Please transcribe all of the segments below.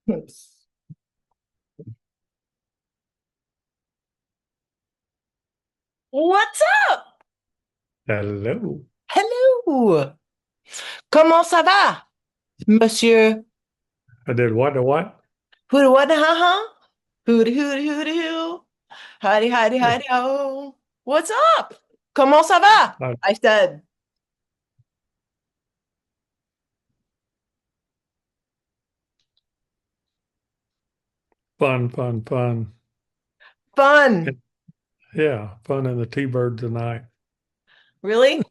What's up? Hello. Hello. Comment ça va, monsieur? I did what? What? Hooty what ha ha? Hooty hooty hooty hoo. Howdy howdy howdy ho. What's up? Comment ça va? Uh, I said, Fun, fun, fun. fun. Yeah, fun in the T-Bird tonight. Really?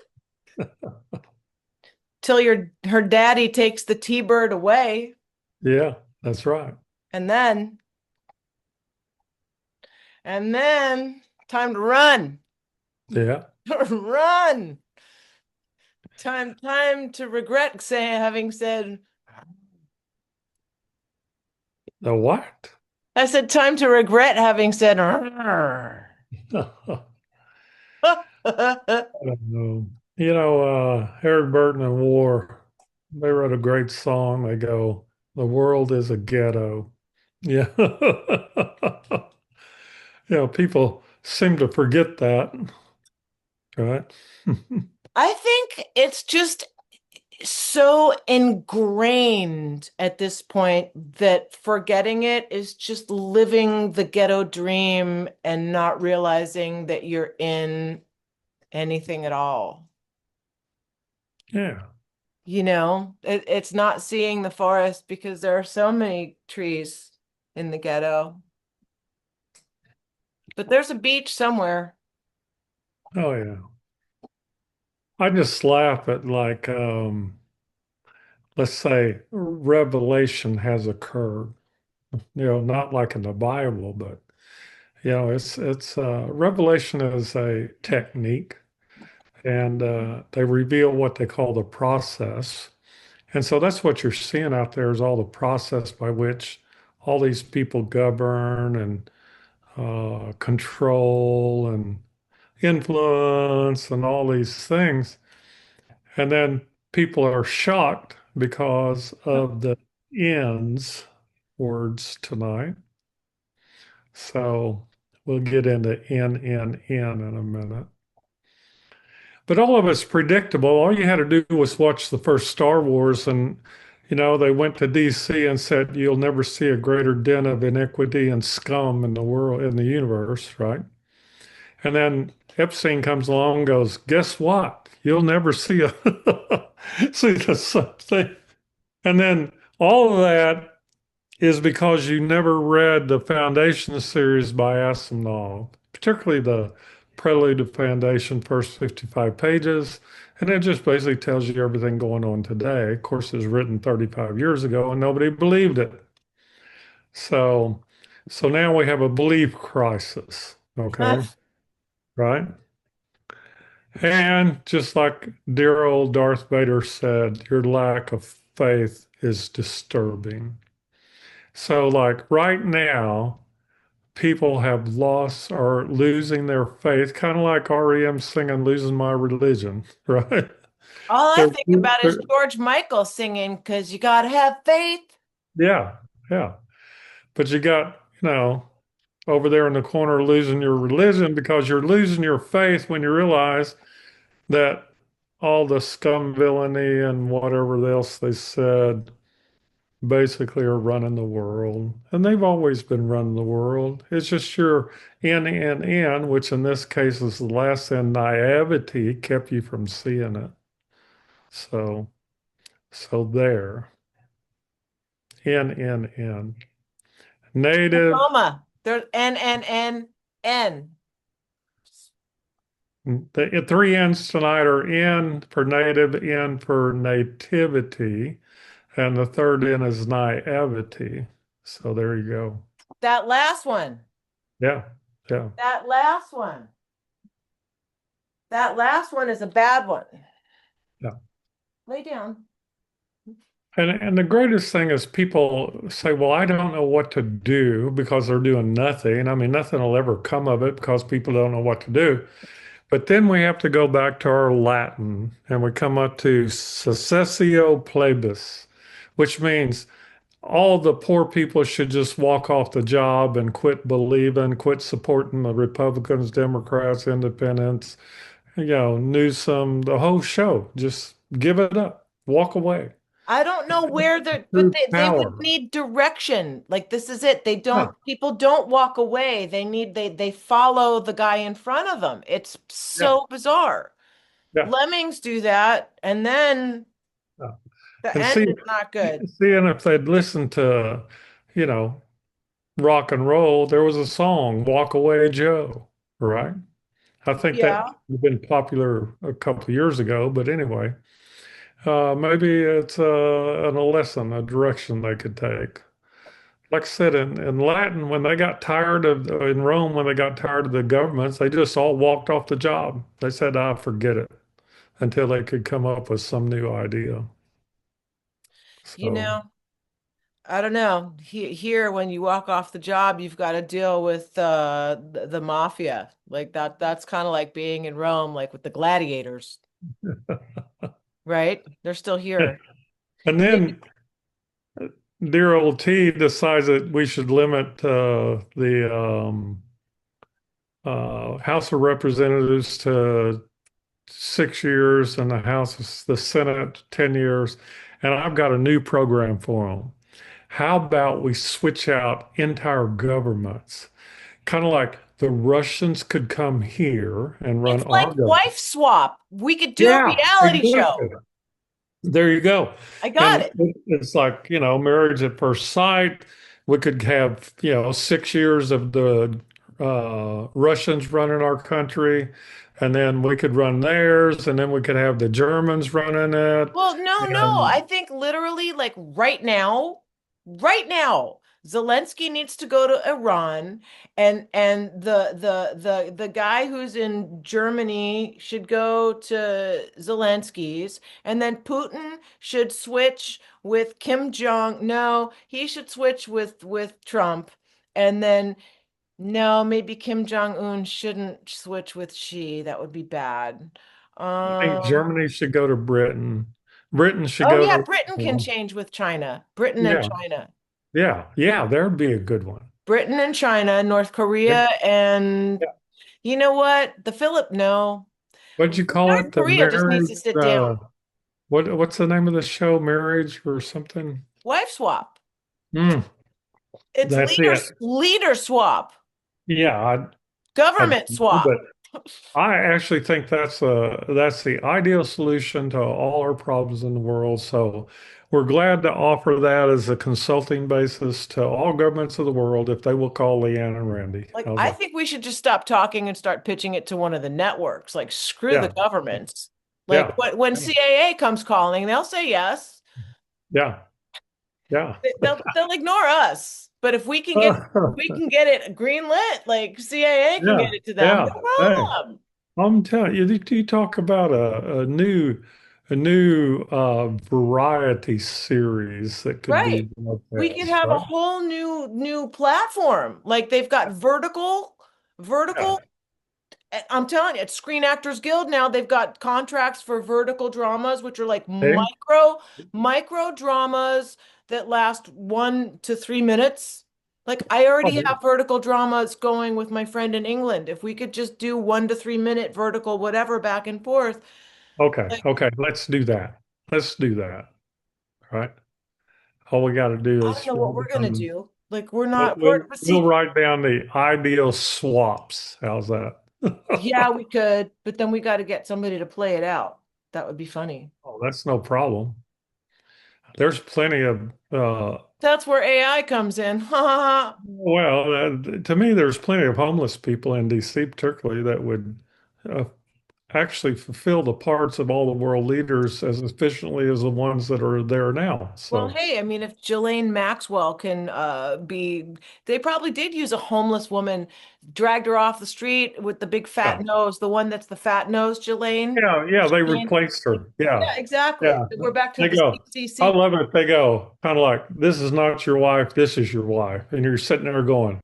Till your her daddy takes the T-bird away, Yeah, that's right. and then time to run. Yeah. Run. Time to regret having said The what? I said time to regret having said "Arr." I don't know. Eric Burton and War, they wrote a great song. They go, "The world is a ghetto." Yeah. People seem to forget that, right? I think it's just so ingrained at this point that forgetting it is just living the ghetto dream and not realizing that you're in anything at all. Yeah. It's not seeing the forest because there are so many trees in the ghetto, but there's a beach somewhere. Oh, yeah. I just laugh at let's say revelation has occurred, not like in the Bible, but it's revelation is a technique, and they reveal what they call the process. And so that's what you're seeing out there is all the process by which all these people govern and control and influence and all these things. And then people are shocked because of the ends words tonight. So we'll get into N in a minute. But all of it's predictable. All you had to do was watch the first Star Wars, and they went to DC and said, "You'll never see a greater den of iniquity and scum in the world, in the universe," right? And then Epstein comes along and goes, "Guess what? You'll never see a see the same thing." And then all of that is because you never read the Foundation series by Asimov, particularly the Prelude to Foundation, first 55 pages. And it just basically tells you everything going on today. Of course, it was written 35 years ago and nobody believed it. So, so now we have a belief crisis. Okay. Right. And just like dear old Darth Vader said, your lack of faith is disturbing. So, like right now, people have lost or losing their faith, kind of like REM singing "Losing My Religion," right? All I They're, think about is they're- George Michael singing because you gotta have faith. yeah, yeah. But you got, over there in the corner losing your religion because you're losing your faith when you realize that all the scum villainy and whatever else they said basically are running the world. And they've always been running the world. It's just your N, which in this case is the last N, naivety, kept you from seeing it. So, so there. N. Native, Coma. There's N. the three N's tonight are N for native, N for nativity, and the third N is naivety. So there you go. That last one. Yeah, yeah. That last one. That last one is a bad one. Yeah. Lay down. And the greatest thing is people say, well, I don't know what to do because they're doing nothing. I mean, nothing will ever come of it because people don't know what to do. But then we have to go back to our Latin and we come up to successio plebis, which means all the poor people should just walk off the job and quit believing, quit supporting the Republicans, Democrats, Independents, Newsom, the whole show. Just give it up, walk away. I don't know where they're, but True they would power. need direction. Like this is it. They Yeah, don't, people don't walk away. They follow the guy in front of them. It's yeah, so bizarre. yeah. Lemmings do that, and then Yeah. the And end see, is not good. seeing if they'd listened to, you know, rock and roll, there was a song, Walk Away Joe, right? I think that Yeah. had been popular a couple of years ago, but anyway, maybe it's a lesson, a direction they could take. Like I said, in Latin, when they got tired of, in Rome, when they got tired of the governments, they just all walked off the job. They said, "I forget it," until they could come up with some new idea. You So, know, I don't know. Here, when you walk off the job, you've got to deal with the mafia. Like that's kind of like being in Rome, like with the gladiators, right? They're still here. and then dear old T decides that we should limit the House of Representatives to 6 years and the Senate 10 years. And I've got a new program for them. How about we switch out entire governments? Kind of like the Russians could come here and run It's like our government. wife swap. We could do a Yeah, reality exactly. show. There you go. I got And it. it's like, marriage at first sight. We could have, 6 years of the Russians running our country, and then we could run theirs, and then we could have the Germans running it. Well, no, no. I And think literally, like right now, Zelensky needs to go to Iran, and the guy who's in Germany should go to Zelensky's, and then Putin should switch with Kim Jong. No, he should switch with Trump, and then no, maybe Kim Jong-un shouldn't switch with Xi. That would be bad. I think Um. Germany should go to Britain. Britain should Oh go yeah, to, Britain can change with China. Britain and yeah, China. yeah, there'd be a good one. Britain and China, North Yeah, Korea, and yeah. you know what? The Philip, no. What'd you call North it? The Korea just needs marriage? to sit down. What's the name of the show? Marriage or something? Wife swap. Mm, It's that's it. leader swap. Yeah, I Government swap. but I actually think that's the ideal solution to all our problems in the world. So we're glad to offer that as a consulting basis to all governments of the world if they will call Leanne and Randy. Like, How's I that? think we should just stop talking and start pitching it to one of the networks. Like, screw the Yeah, governments. Like, yeah, when CAA comes calling, they'll say yes. yeah, yeah. They'll ignore us. But if we can get it green lit, like CAA can Yeah, get it to them, yeah. no Hey, problem. I'm telling you, you talk about a new variety series that could be Right. We could broadcast, have a right? whole new platform. Like they've got Yeah. vertical. I'm telling you, it's Screen Actors Guild now. They've got contracts for vertical dramas, which are like Hey, micro dramas that last 1 to 3 minutes. Like I already oh, have vertical dramas going with my friend in England. If we could just do 1 to 3 minute vertical, whatever, back and forth. okay, Like okay. Let's do that. Let's do that. Right. All we got to do I don't is know what we're gonna do. Like we're not. But we'll see, write down the ideal swaps. How's that? yeah, we could, but then we got to get somebody to play it out. That would be funny. Oh, that's no problem. There's plenty of That's where AI comes in. Ha ha ha. well, to me, there's plenty of homeless people in DC, particularly, that would uh, actually fulfill the parts of all the world leaders as efficiently as the ones that are there now. Well, So, hey, I mean, if Ghislaine Maxwell can they probably did use a homeless woman, dragged her off the street with the big fat yeah, nose, the one that's the fat nose, Ghislaine. yeah, they Ghislaine. replaced her. Yeah, Yeah, exactly. yeah. We're back to They the go. I CCC. love it. They go kind of like, "This is not your wife. This is your wife," and you're sitting there going,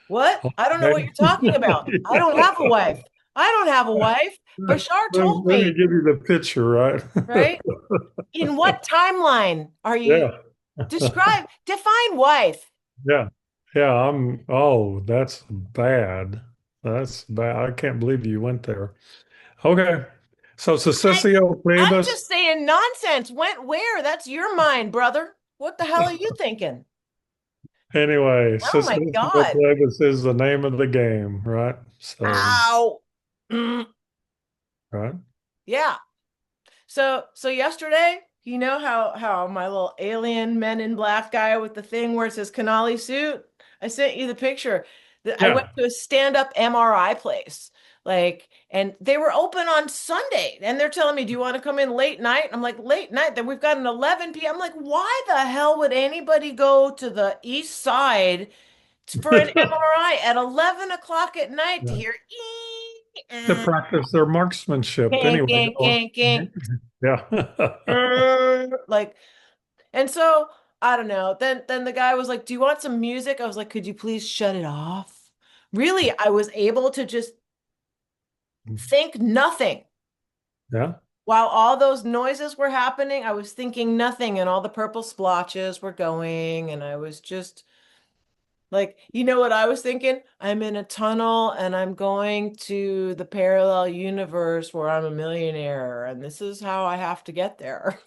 What? I don't know what "Okay." you're talking about. I don't have a wife. I don't have a wife. Bashar told Let me me, give you the picture, right? right? In what timeline are you? Yeah. Define wife. Yeah. Yeah, that's bad. That's bad. I can't believe you went there. Okay. So I, Cecilio I'm Plebis. just saying nonsense. Went where? That's your mind, brother. What the hell are you thinking? Anyway, Oh my Cecilio God. Plebis is the name of the game, right? So, Ow. Mm, right? yeah. So yesterday, you know how my little alien Men in Black guy with the thing where it says Canali suit? I sent you the picture. I went Yeah. to a stand-up MRI place. Like, and they were open on Sunday. And they're telling me, do you want to come in late night? I'm like, late night? Then we've got an 11 p.m. I'm like, why the hell would anybody go to the east side for an MRI at 11 o'clock at night to Yeah. hear To practice their marksmanship gank, anyway. gank, gank, gank. Yeah. Like, and so I don't know. Then the guy was like, "Do you want some music?" I was like, "Could you please shut it off?" Really, I was able to just think nothing. Yeah. While all those noises were happening, I was thinking nothing, and all the purple splotches were going, and I was just like, you know what I was thinking? I'm in a tunnel and I'm going to the parallel universe where I'm a millionaire, and this is how I have to get there.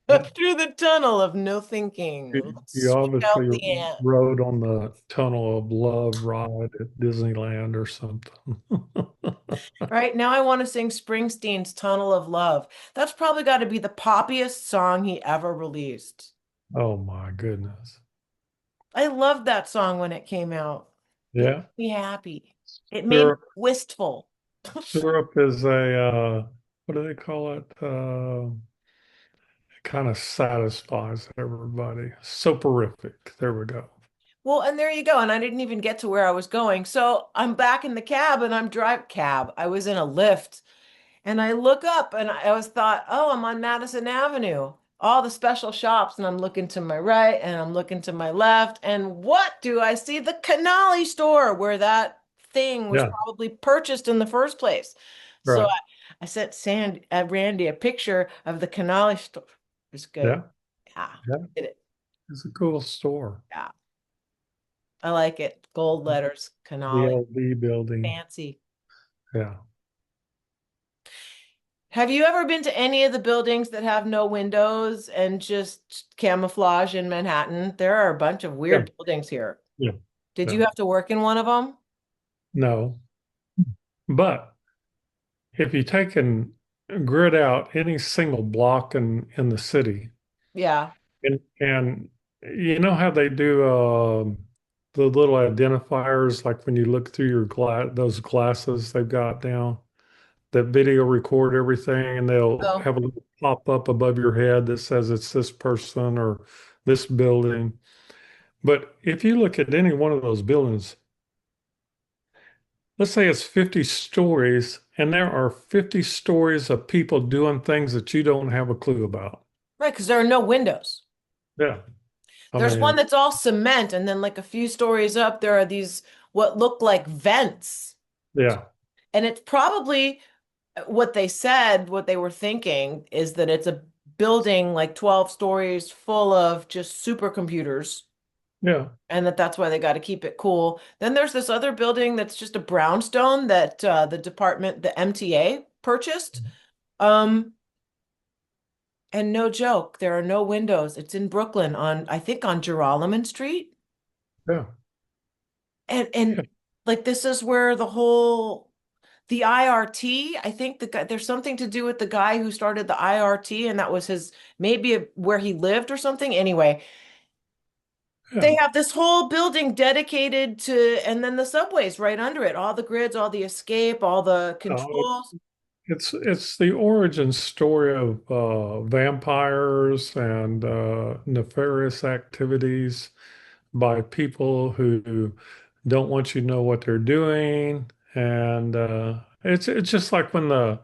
Yeah. Through the tunnel of no thinking. Let's You swing obviously out the ant. rode on the Tunnel of Love ride at Disneyland or something. Right now, I want to sing Springsteen's Tunnel of Love. That's probably got to be the poppiest song he ever released. Oh my goodness. I loved that song when it came out. It Yeah. made me happy. It made me Syrup, wistful. syrup is what do they call it? It kind of satisfies everybody. Soporific. There we go. Well, and there you go. And I didn't even get to where I was going. So I'm back in the cab and I'm drive cab. I was in a Lyft. And I look up and I was thought, oh, I'm on Madison Avenue, all the special shops. And I'm looking to my right and I'm looking to my left. And what do I see? The Canali store where that thing was Yeah. probably purchased in the first place. So Right. I sent Randy a picture of the Canali store. It was good. Yeah. Yeah, Yeah. did it. It's a cool store. Yeah, I like it. Gold letters, The Canali. LD building. Fancy. Yeah. Have you ever been to any of the buildings that have no windows and just camouflage in Manhattan? There are a bunch of Yeah. weird buildings here. Yeah. Did you Yeah. have to work in one of them? No. But if you take and grid out any single block in the city, Yeah. and you know how they do the little identifiers, like when you look through your those glasses they've got now that video record everything, and they'll Oh, have a little pop up above your head that says it's this person or this building. But if you look at any one of those buildings, let's say it's 50 stories, and there are 50 stories of people doing things that you don't have a clue about. right, because there are no windows. Yeah. I There's one mean, that's all cement, and then like a few stories up, there are these what look like vents. yeah. And it's probably what they said, what they were thinking is that it's a building like 12 stories full of just supercomputers. Yeah. And that's why they got to keep it cool. Then there's this other building that's just a brownstone that the department, the MTA purchased. Um, and no joke, there are no windows. It's in Brooklyn on, I think on Gerolman Street. Yeah. And Yeah. like this is where the IRT, I think the guy, there's something to do with the guy who started the IRT, and that was his maybe where he lived or something. Anyway, Yeah. they have this whole building dedicated to, and then the subways right under it, all the grids, all the escape, all the Uh, controls. it's the origin story of vampires and nefarious activities by people who don't want you to know what they're doing, and it's just like when the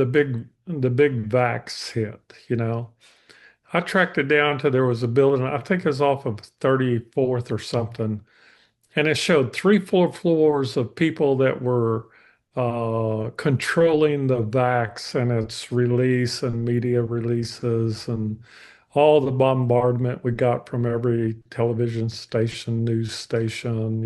big vax hit. I tracked it down to there was a building, I think it was off of 34th or something, and it showed three, 4 floors of people that were controlling the vax and its release and media releases and all the bombardment we got from every television station, news station,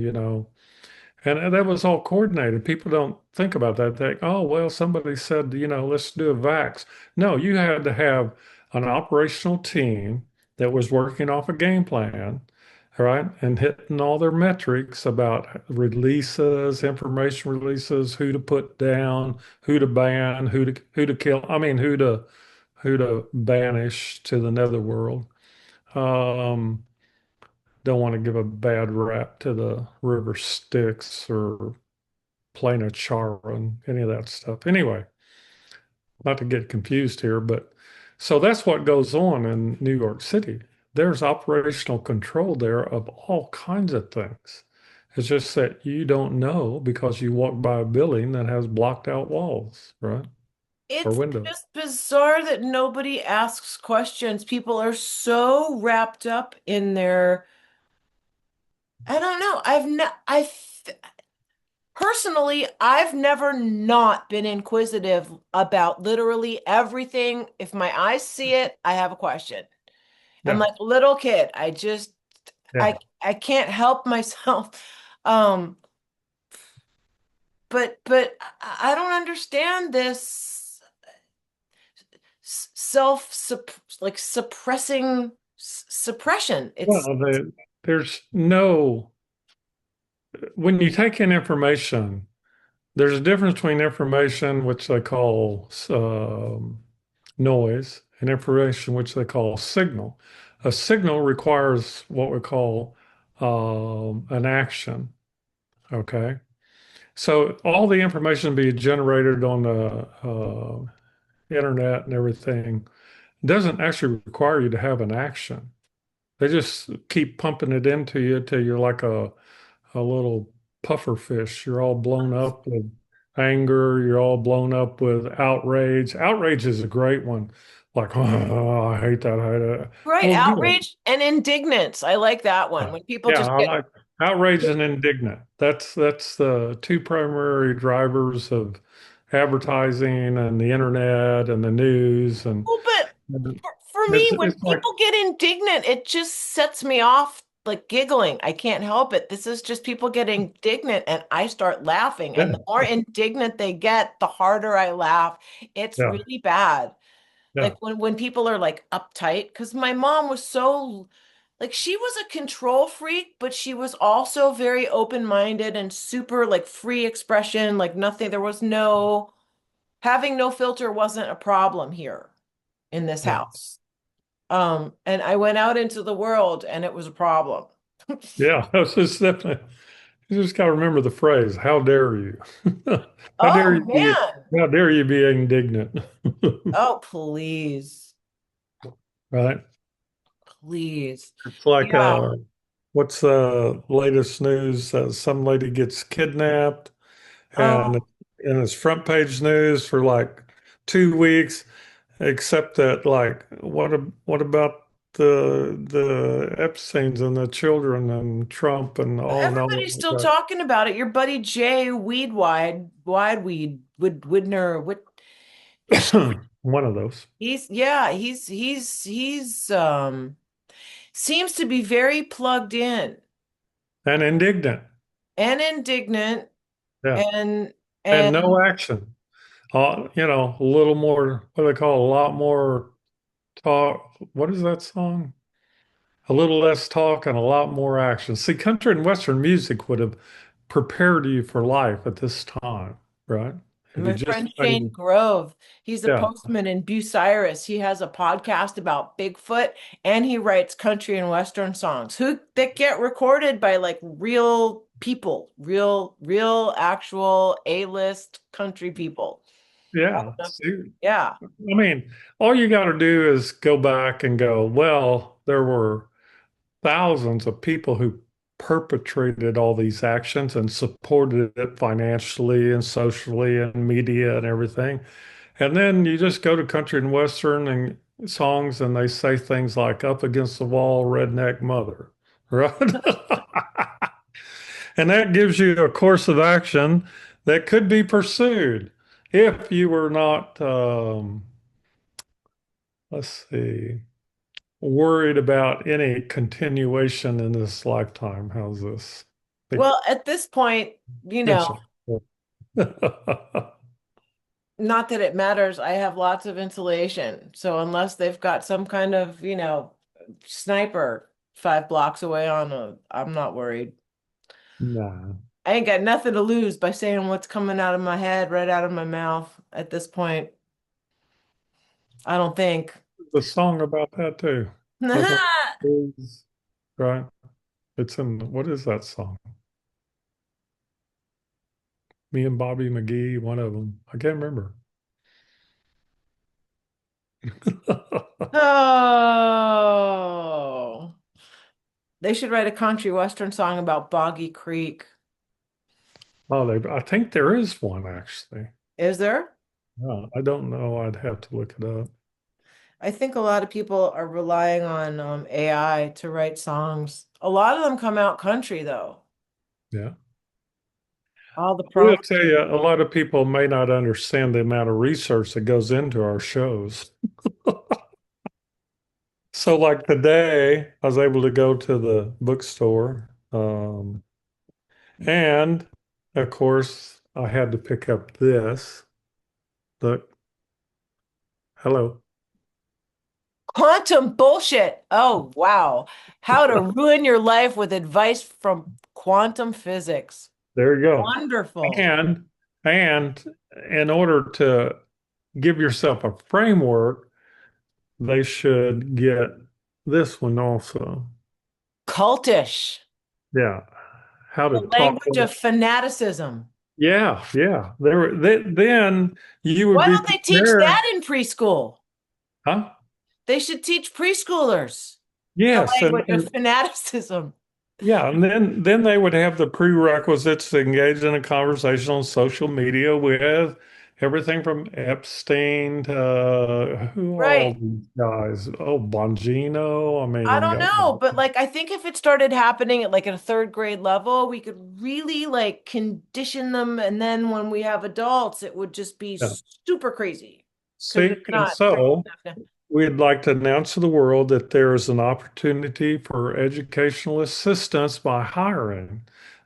and that was all coordinated. People don't think about that. They think, oh, well, somebody said, let's do a vax. No, you had to have an operational team that was working off a game plan, all right, and hitting all their metrics about releases, information releases, who to put down, who to ban, who to kill. I mean, who to banish to the netherworld. Um, don't want to give a bad rap to the river Styx or Plain of Chara and any of that stuff. Anyway, not to get confused here, but so that's what goes on in New York City. There's operational control there of all kinds of things. It's just that you don't know because you walk by a building that has blocked out walls, right? Or It's windows. just bizarre that nobody asks questions. People are so wrapped up in their, I don't know. Personally, I've never not been inquisitive about literally everything. If my eyes see it, I have a question. And Yeah. like a little kid, I just Yeah. I can't help myself. Um, but I don't understand this self sup like suppressing suppression. It's Well, there's no, when you take in information, there's a difference between information, which they call noise, and information, which they call signal. A signal requires what we call an action. Okay. So all the information being generated on the internet and everything doesn't actually require you to have an action. They just keep pumping it into you till you're like a little puffer fish. You're all blown up with anger. You're all blown up with outrage. Outrage is a great one. Like, oh, I hate that. I hate that. right, Well, good. outrage and indignance. I like that one. Yeah, When people yeah, just I get like outrage and indignant. That's the two primary drivers of advertising and the internet and the news well, but and for me, when it's like people get indignant, it just sets me off like giggling. I can't help it. This is just people getting indignant, and I start laughing. And yeah, the more indignant they get, the harder I laugh. It's yeah, really bad. yeah, Like when people are like uptight, because my mom was so like she was a control freak, but she was also very open-minded and super like free expression, like nothing. There was no having no filter wasn't a problem here in this yeah. house. And I went out into the world and it was a problem. Yeah, that's just definitely. You just got to remember the phrase, how dare you? How dare Oh you be, man. how dare you be indignant? Oh, please. Right? Please. It's like, Yeah. what's the latest news? Some lady gets kidnapped and Oh, it's front page news for like 2 weeks, except that like, what about the Epstein's and the children and Trump and all and all everybody's of still that? talking about it. Your buddy Jay Weedweed, Widner, what One of those. he's seems to be very plugged in And indignant. and indignant Yeah. and And and no action. A little more, what do they call it? A lot more talk. What is that song? A little less talk and a lot more action. See, country and Western music would have prepared you for life at this time, right? If you my just friend Shane played, Grove, he's a yeah, postman in Bucyrus. He has a podcast about Bigfoot and he writes country and Western songs who that get recorded by like real people, real actual A-list country people. yeah. See, Yeah. I mean, all you got to do is go back and go, well, there were thousands of people who perpetrated all these actions and supported it financially and socially and media and everything. And then you just go to country and western and songs and they say things like up against the wall, redneck mother, right? And that gives you a course of action that could be pursued if you were not, let's see, worried about any continuation in this lifetime. How's this? Well, at this point, you know, Potential. not that it matters. I have lots of insulation. So unless they've got some kind of, sniper 5 blocks away I'm not worried. Nah. I ain't got nothing to lose by saying what's coming out of my head, right out of my mouth at this point. I don't think. The song about that too. Nothing is right. It's in what is that song? Me and Bobby McGee, one of them. I can't remember. Oh, they should write a country western song about Boggy Creek. Oh, I think there is one actually. Is there? I don't know. I'd have to look it up. I think a lot of people are relying on AI to write songs. A lot of them come out country though. Yeah. All the I will prompts. tell you, a lot of people may not understand the amount of research that goes into our shows. So, like today, I was able to go to the bookstore, and of course, I had to pick up this. Look, hello. Quantum bullshit. Oh, wow. How to ruin your life with advice from quantum physics. There you go. Wonderful. And and in order to give yourself a framework, they should get this one also. Cultish. Yeah. How to The talk. language of fanaticism. Yeah, yeah. Then you would Why be don't they teach prepared. that in preschool? Huh? They should teach preschoolers the Yes, language of fanaticism. yeah, and then they would have the prerequisites to engage in a conversation on social media with everything from Epstein to who are all Right. these guys? Oh, Bongino. I I mean, don't know, but like I think if it started happening at a third grade level, we could really like condition them, and then when we have adults, it would just be yeah. super crazy because See, it's and not trained so enough now. we'd like to announce to the world that there is an opportunity for educational assistance by hiring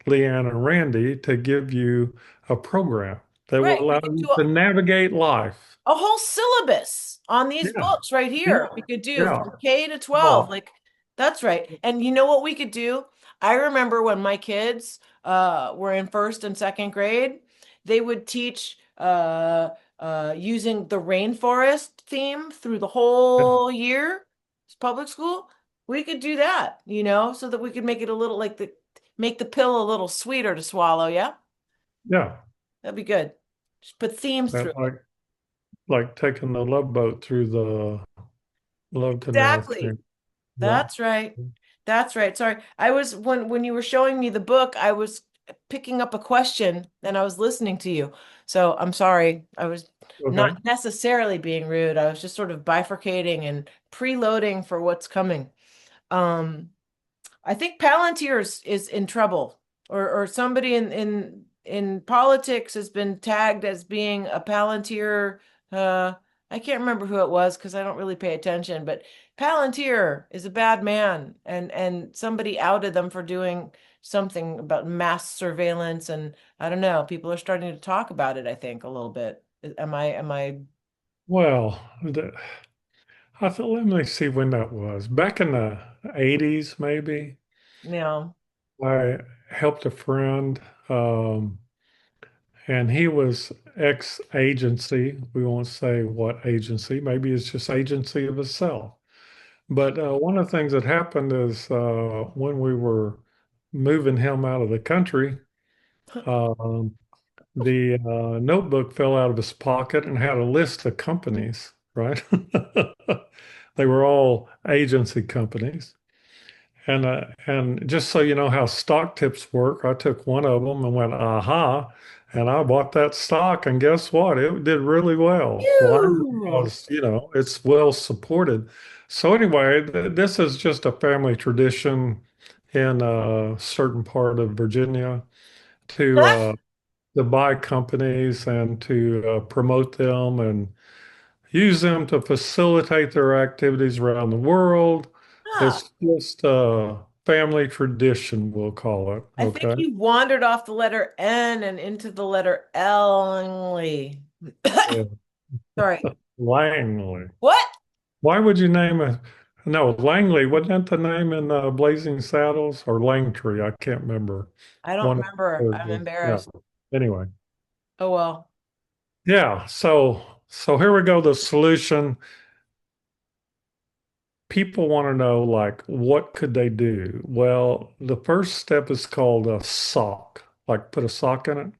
Leanne and Randy to give you a program that will Right. We allow could you do to navigate life. a whole syllabus on these Yeah, books right yeah, here. We could do yeah. from K to 12. Oh, Like, that's right. And you know what we could do? I remember when my kids were in first and second grade, they would teach using the rainforest theme through the yeah, whole year. It's public school. We could do that, so that we could make it a little like make the pill a little sweeter to swallow. Yeah, yeah. that'd be good. Just put themes through That it. like taking the love boat through the love canal Exactly. thing. Yeah. That's right. That's right. Sorry. I was when you were showing me the book, I was picking up a question and I was listening to you. So I'm sorry. I was not Okay. necessarily being rude. I was just sort of bifurcating and preloading for what's coming. Um, I think Palantir is in trouble, or somebody in politics has been tagged as being a Palantir. I can't remember who it was because I don't really pay attention, but Palantir is a bad man, and somebody outed them for doing something about mass surveillance, and I don't know. People are starting to talk about it, I think, a little bit. Am I, Well, I thought, let me see when that was. Back in the 80s, maybe. you know, I helped a friend, and he was ex-agency. We won't say what agency. Maybe it's just agency of itself. But one of the things that happened is when we were moving him out of the country, um, the notebook fell out of his pocket and had a list of companies, right? They were all agency companies. And just so you know how stock tips work, I took one of them and went, aha, and I bought that stock, and guess what? It did really well. Why? Phew. Because, it's well supported. So anyway, this is just a family tradition in a certain part of Virginia to uh, to buy companies and to promote them and use them to facilitate their activities around the world. Huh. It's just a family tradition, we'll call it. I think Okay. you wandered off the letter N and into the letter L. Yeah. Sorry. Langley. What? Why would you name a, no, Langley, wasn't that the name in Blazing Saddles or Langtree? I can't remember. I don't One of remember. the, I'm yeah. embarrassed. Anyway. Oh well. Yeah. So here we go. The solution. People want to know, like, what could they do? Well, the first step is called a sock, like put a sock in it.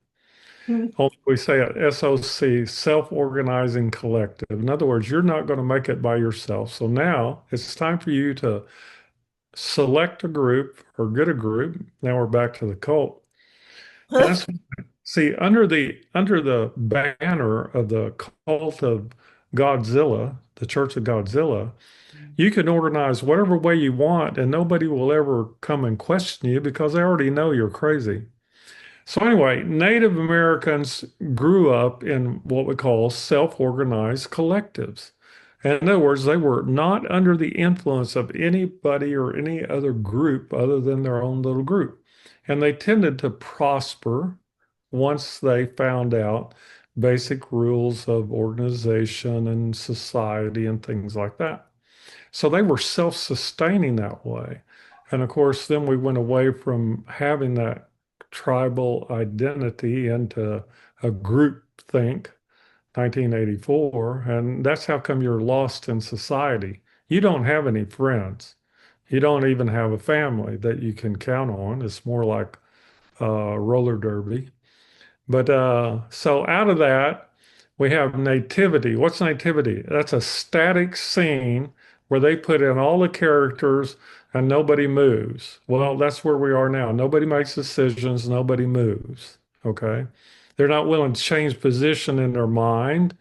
Only we say it SOC, self-organizing collective. In other words, you're not going to make it by yourself. So now it's time for you to select a group or get a group. Now we're back to the cult. And that's, see, under the banner of the cult of Godzilla, the Church of Godzilla, you can organize whatever way you want, and nobody will ever come and question you because they already know you're crazy. So, anyway, Native Americans grew up in what we call self-organized collectives. In other words, they were not under the influence of anybody or any other group other than their own little group. And they tended to prosper once they found out basic rules of organization and society and things like that. So they were self-sustaining that way. And of course, then we went away from having that tribal identity into a group think, 1984. And that's how come you're lost in society. You don't have any friends. You don't even have a family that you can count on. It's more like roller derby. But so out of that, we have nativity. What's nativity? That's a static scene where they put in all the characters and nobody moves. Well, that's where we are now. Nobody makes decisions, nobody moves. Okay. They're not willing to change position in their mind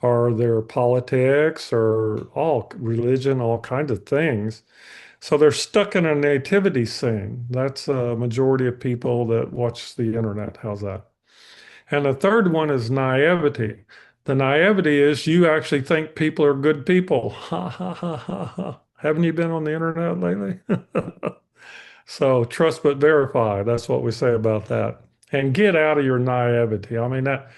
or their politics or all religion, all kinds of things. So they're stuck in a nativity scene. That's a majority of people that watch the internet. How's that? And the third one is naivety. The naivety is you actually think people are good people. Ha ha ha ha ha. Haven't you been on the internet lately? So trust but verify. That's what we say about that. And get out of your naivety. I mean, that,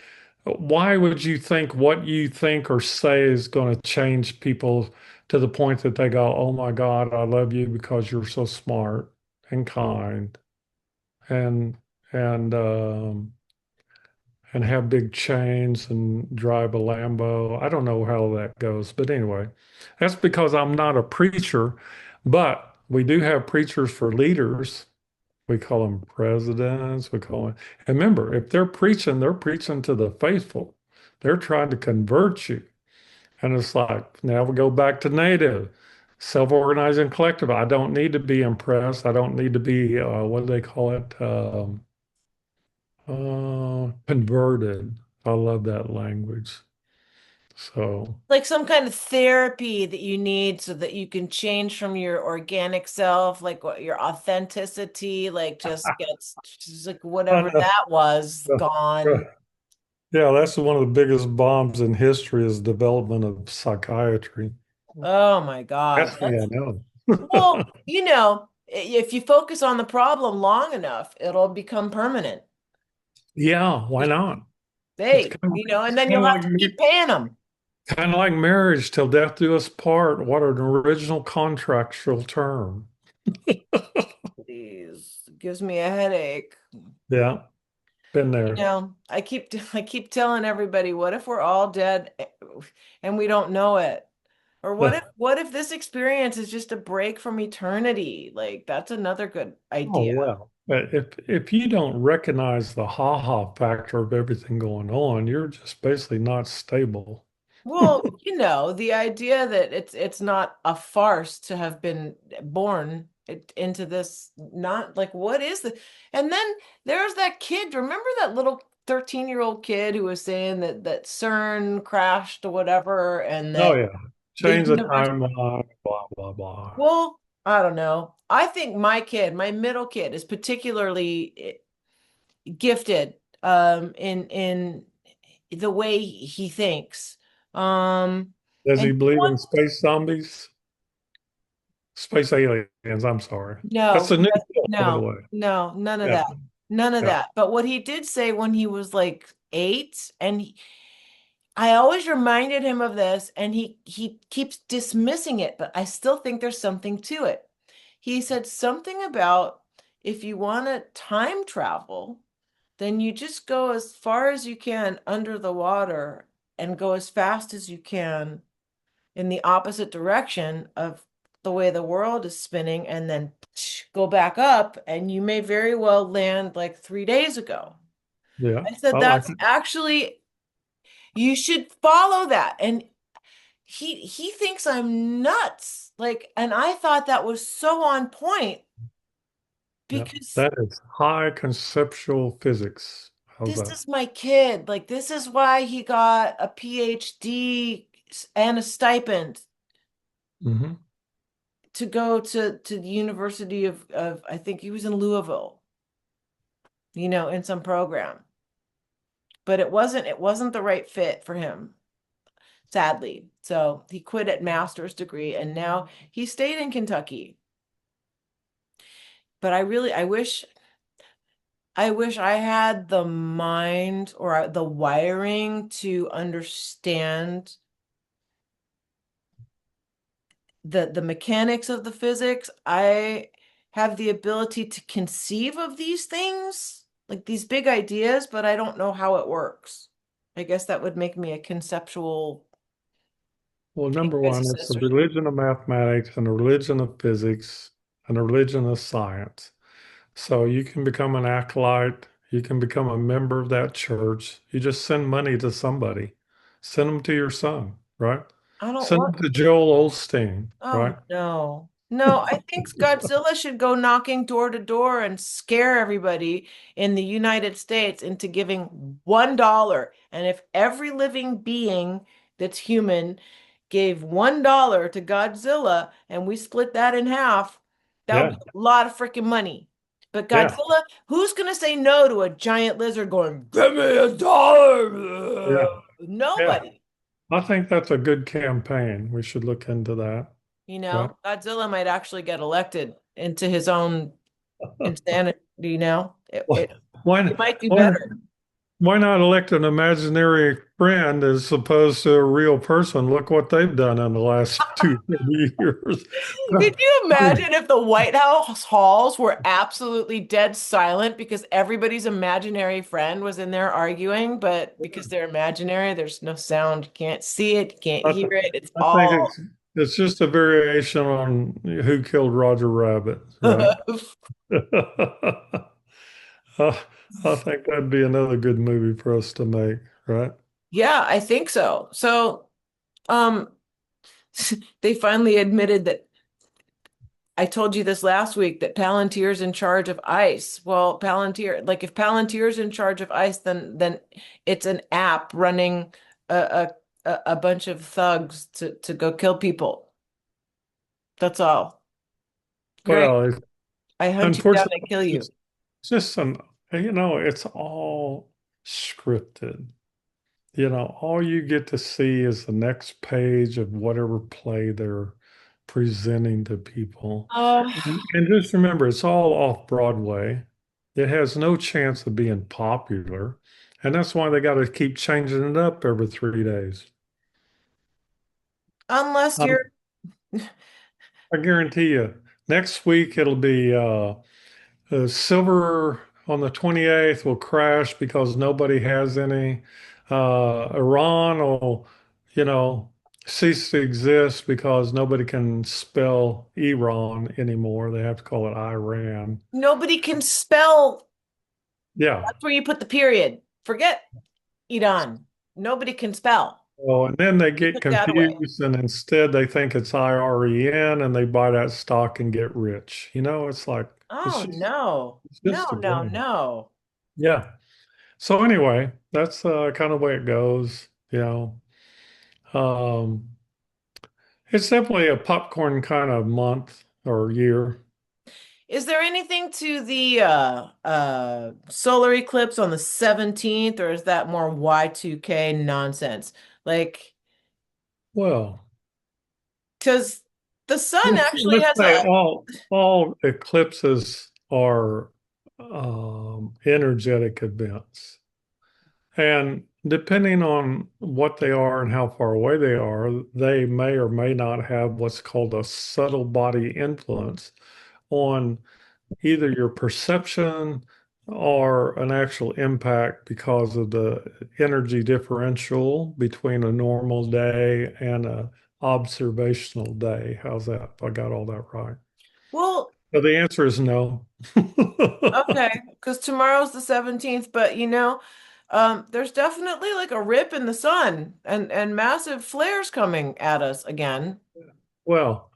why would you think what you think or say is going to change people to the point that they go, "Oh my God, I love you because you're so smart and kind and and and have big chains and drive a Lambo." I don't know how that goes, but anyway, that's because I'm not a preacher, but we do have preachers for leaders. We call them presidents. We call them, and remember, if they're preaching to the faithful. They're trying to convert you. And it's like, now we go back to native, self-organizing collective. I don't need to be impressed. I don't need to be, what do they call it? Converted. I love that language. So, Like some kind of therapy that you need so that you can change from your organic self, like what your authenticity, like just like I whatever know. that was gone. Yeah, that's one of the biggest bombs in history is development of psychiatry. Oh my God. That's me, I That's know. well, if you focus on the problem long enough, it'll become permanent. Yeah, why Just not? It's hey, and then you'll have like to keep paying them. kind of like marriage till death do us part. What an original contractual term. Please, it gives me a headache. Yeah, been there. I keep telling everybody, what if we're all dead and we don't know it? Or what if this experience is just a break from eternity? Like that's another good Oh idea. well. But if you don't recognize the ha-ha factor of everything going on, you're just basically not stable. Well, the idea that it's not a farce to have been born into this, not like what is the and then there's that kid. Remember that little 13-year-old kid who was saying that CERN crashed or whatever, and Oh that yeah. the Change the universe. timeline, blah, blah, blah. Well, I don't know. I think my middle kid, is particularly gifted in the way he thinks. Does And he believe in space zombies? Space aliens, I'm sorry. That's no, a new show, by the no, way. no, none of Yeah, that. None of yeah, that. But what he did say when he was like 8, and I always reminded him of this, and he keeps dismissing it, but I still think there's something to it. He said something about if you want to time travel, then you just go as far as you can under the water and go as fast as you can in the opposite direction of the way the world is spinning, and then go back up, and you may very well land like 3 days ago. yeah. I said, I like that's it. actually, you should follow that. And he thinks I'm nuts. Like, and I thought that was so on point Yeah, because that is high conceptual physics. How's this that? is my kid. Like, this is why he got a PhD and a stipend Hmm. to go to the University of I think he was in Louisville, in some program. But it wasn't the right fit for him, sadly. So he quit at master's degree, and now he stayed in Kentucky. But I wish I had the mind or the wiring to understand the mechanics of the physics. I have the ability to conceive of these things, like these big ideas, but I don't know how it works. I guess that would make me a conceptual Well, number one, it's a physicist or something. religion of mathematics and a religion of physics and a religion of science. So you can become an acolyte, you can become a member of that church. You just send money to somebody. Send them to your son, right? I don't Send want. them to Joel Osteen, Oh right? no. No, I think Godzilla should go knocking door to door and scare everybody in the United States into giving $1. And if every living being that's human gave $1 to Godzilla and we split that in half, that would Yeah, be a lot of freaking money. But yeah, Godzilla, who's gonna say no to a giant lizard going, "Give me $1"? yeah, yeah. Nobody. I think that's a good campaign. We should look into that, right? Godzilla might actually get elected into his own insanity, you know? It, Why, it, why, it might do why, better. why not elect an imaginary friend as opposed to a real person? Look what they've done in the last 2 years. Could you imagine if the White House halls were absolutely dead silent because everybody's imaginary friend was in there arguing, but because they're imaginary, there's no sound, you can't see it, you can't I, hear th- it, it's I think all it's just a variation on Who Killed Roger Rabbit, right? Uh, I think that'd be another good movie for us to make, right? Yeah, I think so. So, um, they finally admitted that I told you this last week that Palantir's in charge of ICE. Well, Palantir, like if Palantir's in charge of ICE, then it's an app running a bunch of thugs to go kill people. That's all. Great. Well, I hunt you down, I unfortunately, kill you. it's just it's all scripted. All you get to see is the next page of whatever play they're presenting to people. Oh, And just remember, it's all off Broadway. It has no chance of being popular. And that's why they got to keep changing it up every 3 days. unless Um, you're I guarantee you, next week it'll be silver on the 28th will crash because nobody has any. Iran will, you know, cease to exist because nobody can spell Iran anymore. They have to call it Iran. nobody can spell. Yeah. That's where you put the period. Forget Iran. Nobody can spell. Well, and then they get Took that away. confused and instead they think it's IREN and they buy that stock and get rich. It's like, Oh no. it's No, just a no, game. no. Yeah. So anyway, that's kind of the way it goes. Um, it's definitely a popcorn kind of month or year. Is there anything to the solar eclipse on the 17th, or is that more Y2K nonsense? Like, Well, Because the sun actually let's has say a. all eclipses are energetic events. And depending on what they are and how far away they are, they may or may not have what's called a subtle body influence on either your perception or an actual impact because of the energy differential between a normal day and a observational day. How's that? If I got all that right. Well, So the answer is no. okay, because tomorrow's the 17th, but there's definitely like a rip in the sun and massive flares coming at us again. Well,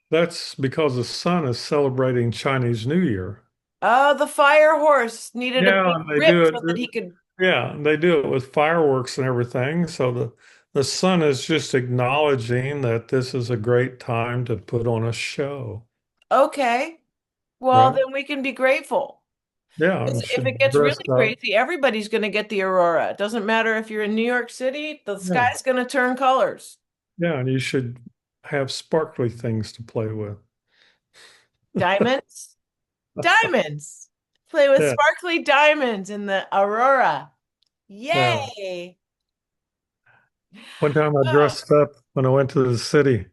that's because the sun is celebrating Chinese New Year. The fire horse needed a Yeah, big and they rip do so that it. he could. Yeah, they do it with fireworks and everything. So the sun is just acknowledging that this is a great time to put on a show, Okay, well, right? then we can be grateful. Yeah, 'Cause and if it should gets dress really up. crazy, everybody's going to get the aurora. It doesn't matter if you're in New York City, the Yeah, sky's going to turn colors. yeah, and you should have sparkly things to play with. Diamonds, diamonds. Play with Yeah, sparkly diamonds in the aurora. yeah. Yay! One time I Oh, dressed up when I went to the city,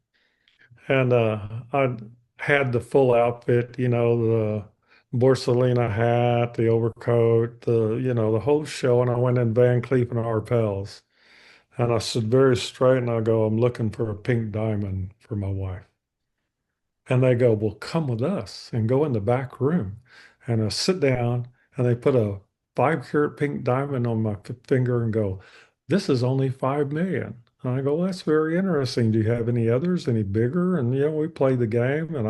and I had the full outfit, the Borsalina hat, the overcoat, the whole show, and I went in Van Cleef and Arpels. And I stood very straight and I go, I'm looking for a pink diamond for my wife. And they go, well, come with us and go in the back room. And I sit down and they put a 5 carat pink diamond on my finger and go, this is only 5 million. And I go, that's very interesting. Do you have any others, any bigger? And we played the game and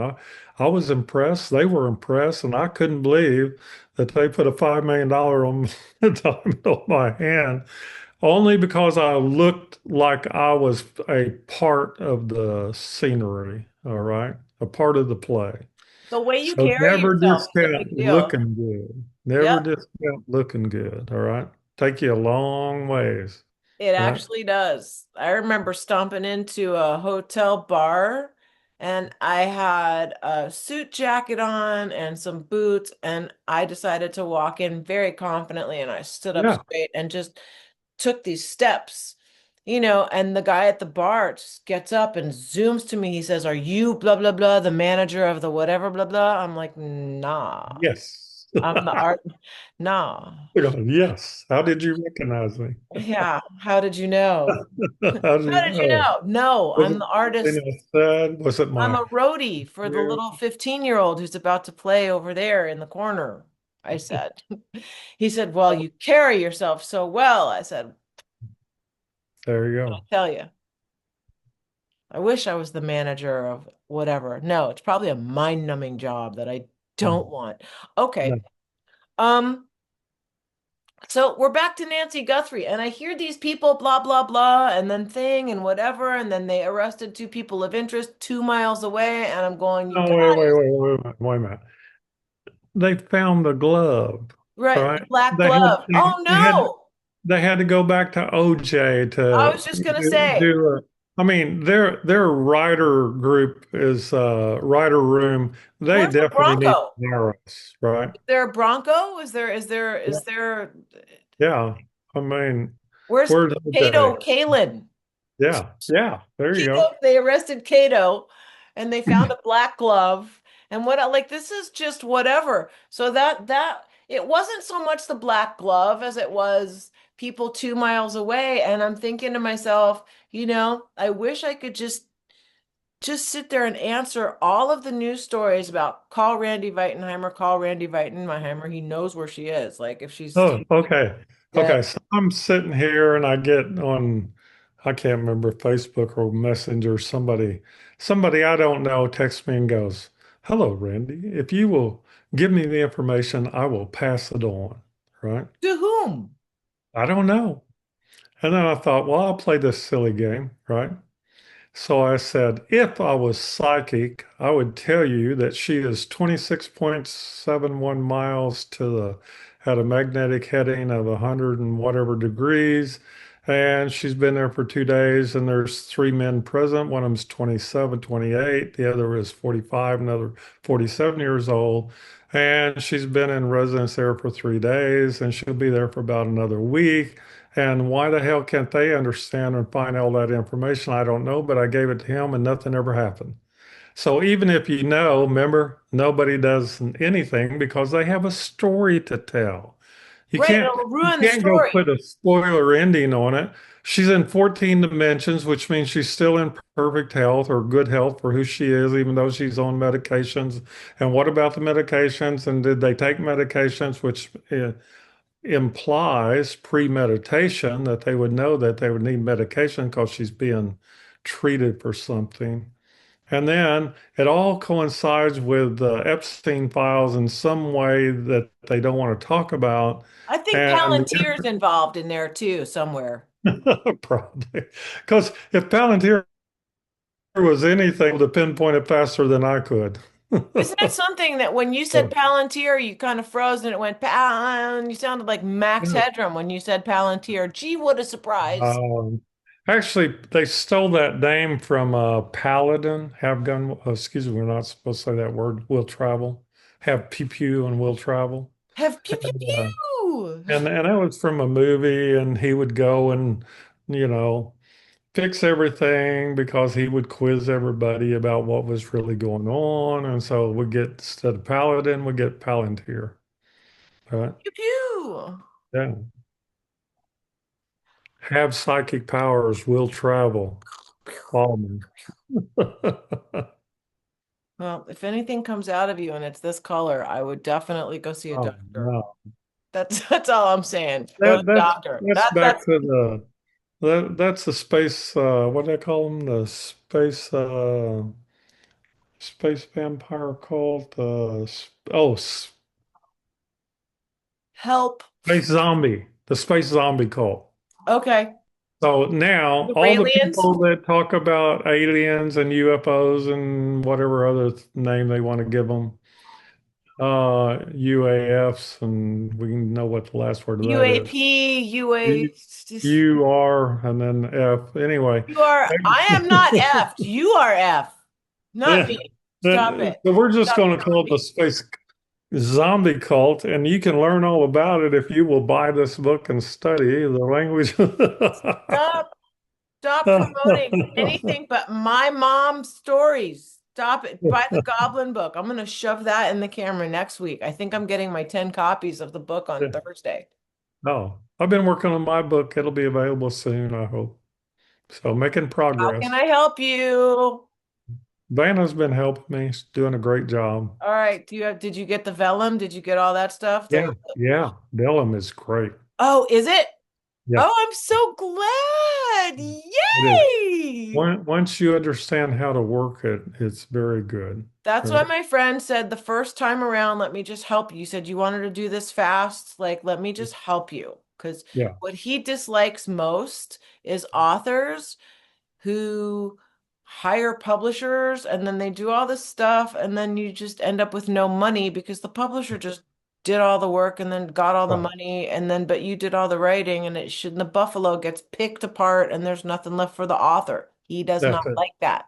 I was impressed. They were impressed. And I couldn't believe that they put a $5 million on diamond on my hand only because I looked like I was a part of the scenery, all right, a part of the play. the way you So carry never yourself is a discount big deal. looking good. Never Yep, discount looking good, all right? Take you a long ways, it right? actually does. I remember stomping into a hotel bar and I had a suit jacket on and some boots, and I decided to walk in very confidently and I stood up Yeah. straight and just took these steps, and the guy at the bar just gets up and zooms to me. He says, "Are you blah, blah, blah, the manager of the whatever, blah, blah?" I'm like, "Nah, Yes. I'm the art." Nah. Yes. How did you recognize me? Yeah. How did you know? How did you How did you know? know? No, Was I'm it the something artist. I said? Was it I'm my a roadie for the hair? little 15-year-old who's about to play over there in the corner, I said. He said, "Well, you carry yourself so well." I said, There you "I go. tell you. I wish I was the manager of whatever." No, it's probably a mind-numbing job that I don't want. Okay. No. Um, so we're back to Nancy Guthrie, and I hear these people blah blah blah and then thing and whatever, and then they arrested two people of interest 2 miles away, and I'm going, you Oh, got wait a minute. They found the glove, right, the right? black They had glove. they, Oh they had no. they had to go back to OJ I to was just gonna do, say, do a, I mean, their writer group is writer room. They where's the definitely need Bronco? to hire us, right? Is there a Bronco? Yeah. Is there Yeah. I mean, where's where's OJ? Kato Kalin? Yeah. Yeah. There you go. They arrested Cato and they found a black glove and like this is just whatever. So that it wasn't so much the black glove as it was people 2 miles away. And I'm thinking to myself, I wish I could just sit there and answer all of the news stories about call Randy Weitenheimer, call Randy Weitenheimer. He knows where she is. Like if she's Oh, okay. dead. Okay. So I'm sitting here and I get on, I can't remember Facebook or Messenger, somebody I don't know texts me and goes, hello, Randy. If you will give me the information, I will pass it on. Right? To whom? I don't know. And then I thought, well, I'll play this silly game. Right? So I said, if I was psychic, I would tell you that she is 26.71 miles to the, had a magnetic heading of 100 and whatever degrees, And she's been there for 2 days, and there's three men present. One of them's 27, 28. The other is 45, another 47 years old. And she's been in residence there for 3 days, and she'll be there for about another week. And why the hell can't they understand and find all that information? I don't know, but I gave it to him, and nothing ever happened. So even if you know, remember, nobody does anything because they have a story to tell. You Right, can't it'll you ruin the can't go story. put a spoiler ending on it. She's in 14 dimensions, which means she's still in perfect health or good health for who she is, even though she's on medications. And what about the medications? And did they take medications, which implies premeditation that they would know that they would need medication because she's being treated for something. And then it all coincides with the Epstein files in some way that they don't want to talk about. I think And Palantir's involved in there too, somewhere. probably because if Palantir was anything to pinpoint it faster than I could. Isn't it something that when you said So, Palantir, you kind of froze and it went Pal, and you sounded like Max yeah. Headroom when you said Palantir. Gee, what a surprise. Um, Actually, they stole that name from Paladin. Have gun. Excuse me, we're not supposed to say that word. Will travel. Have pew pew and will travel. Have pew pew And, pew. and that was from a movie, and he would go and you know fix everything because he would quiz everybody about what was really going on, and so we get instead of Paladin, we get Palantir, right? Pew pew. Yeah. Have psychic powers, will travel. Follow me. Well, if anything comes out of you and it's this color, I would definitely go see a Oh doctor. no. That's all I'm saying. Go to the doctor. That's back That's to that's the space what do they call them? The space vampire called help. space zombie. The space zombie cult. Okay. So now The all the aliens. people that talk about aliens and UFOs and whatever other name they want to give them, UAFs, and we know what the last word of that is. UAP, UA. U, UR and then F. Anyway, You are, I am not effed. You are F, not yeah. me. Stop it. So we're just Stop going to killing call it the me. space zombie cult, and you can learn all about it if you will buy this book and study the language. Stop, stop promoting anything but my mom's stories. Stop it. Buy the Goblin book. I'm going to shove that in the camera next week. I think I'm getting my 10 copies of the book on Thursday. No, I've been working on my book. It'll be available soon, I hope. So making How can progress. I help you? Vanna's been helping me. She's doing a great job. All right. Did you get the vellum? Did you get all that stuff? Yeah, yeah. Dellum is great. Oh, is it? Yeah, Oh, I'm so glad. it is. Yay! Once you understand how to work it, it's very good. That's Right? what my friend said the first time around. Let me just help you. You said you wanted to do this fast. Like, let me just help you. Because Yeah, what he dislikes most is authors who hire publishers and then they do all this stuff and then you just end up with no money because the publisher just did all the work and then got all the right. money and then but you did all the writing and it should the buffalo gets picked apart and there's nothing left for the author. He does not That's it. like that.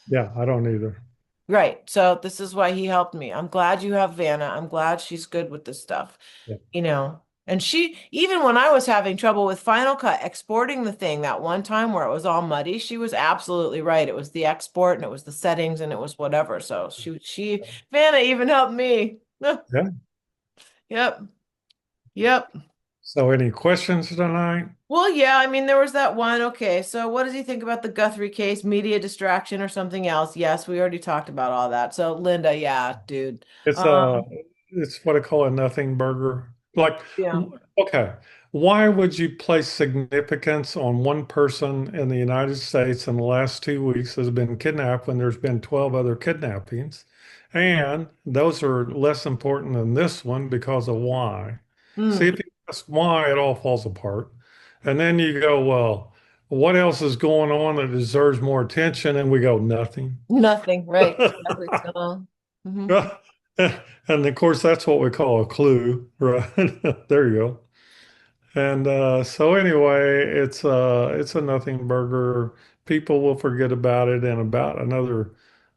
Yeah, I don't either. Right. So this is why he helped me. I'm glad you have Vanna. I'm glad she's good with this stuff, Yeah, you know. And she, even when I was having trouble with Final Cut exporting the thing that one time where it was all muddy, she was absolutely right. It was the export and it was the settings and it was whatever. So Vanna even helped me. yeah. Yep. Yep. So any questions tonight? Well, yeah, I mean, there was that one. Okay, so what does he think about the Guthrie case, media distraction or something else? Yes, we already talked about all that. So, Linda, yeah, dude. It's a, Um, it's what I call a nothing burger. Like, yeah. okay, why would you place significance on one person in the United States in the last 2 weeks has been kidnapped when there's been 12 other kidnappings? And those are less important than this one because of why. See, Mm, if you ask why, it all falls apart. And then you go, well, what else is going on that deserves more attention? And we go, nothing. nothing, right? Exactly. So, mhm. And of course, that's what we call a clue, right? There you go. And so anyway, it's a nothing burger. People will forget about it in about another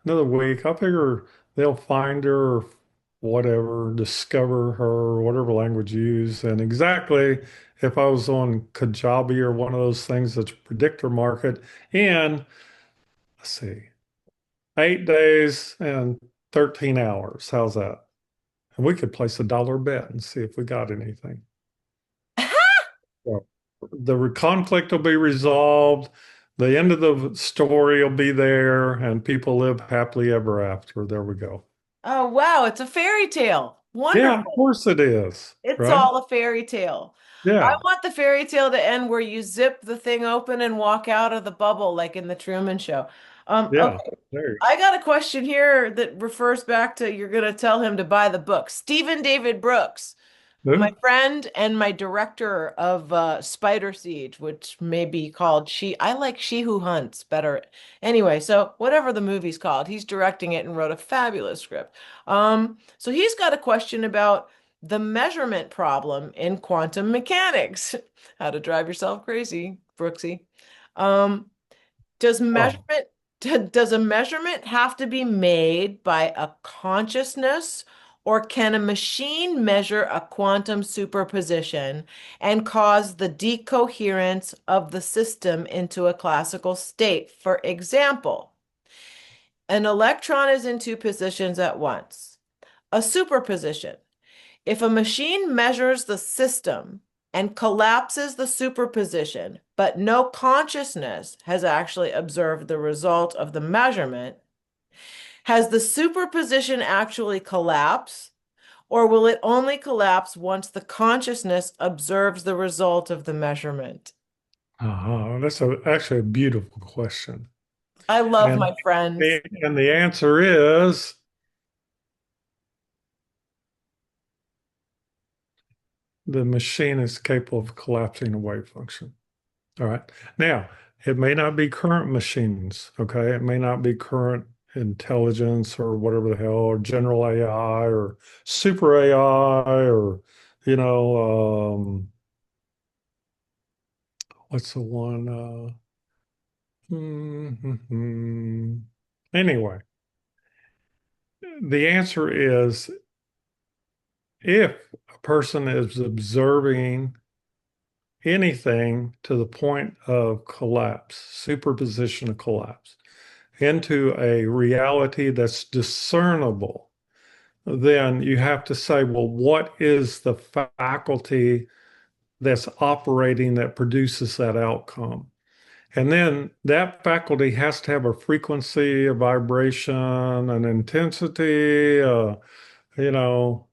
week. I figure they'll find her or whatever, discover her or whatever language you use. And exactly if I was on Kajabi or one of those things that's a predictor market in, let's see, 8 days and 13 hours. How's that? And we could place a dollar bet and see if we got anything. So the conflict will be resolved. The end of the story will be there, and people live happily ever after. There we go. Oh, wow, it's a fairy tale. Yeah, of Wonderful. course it is, It's right? all a fairy tale. I Yeah, want the fairy tale to end where you zip the thing open and walk out of the bubble like in the Truman Show. yeah. Okay. There I got a question here that refers back to you're going to tell him to buy the book. Stephen David Brooks, you my go. friend and my director of Spider Siege, which may be called She. I like She Who Hunts better. Anyway, so whatever the movie's called, he's directing it and wrote a fabulous script. So he's got a question about the measurement problem in quantum mechanics. How to drive yourself crazy, Brooksy. Um, does Oh, measurement does a measurement have to be made by a consciousness, or can a machine measure a quantum superposition and cause the decoherence of the system into a classical state? For example, an electron is in two positions at once. A superposition. If a machine measures the system and collapses the superposition, but no consciousness has actually observed the result of the measurement, has the superposition actually collapsed, or will it only collapse once the consciousness observes the result of the measurement? that's actually a beautiful question. I love And my friends. and the answer is the machine is capable of collapsing a wave function. All right. Now, it may not be current machines, okay? It may not be current intelligence or whatever the hell, or general AI or super AI or, you know, what's the one? Anyway, the answer is if a person is observing anything to the point of collapse, superposition of collapse, into a reality that's discernible, then you have to say, well, what is the faculty that's operating that produces that outcome? And then that faculty has to have a frequency, a vibration, an intensity, you know,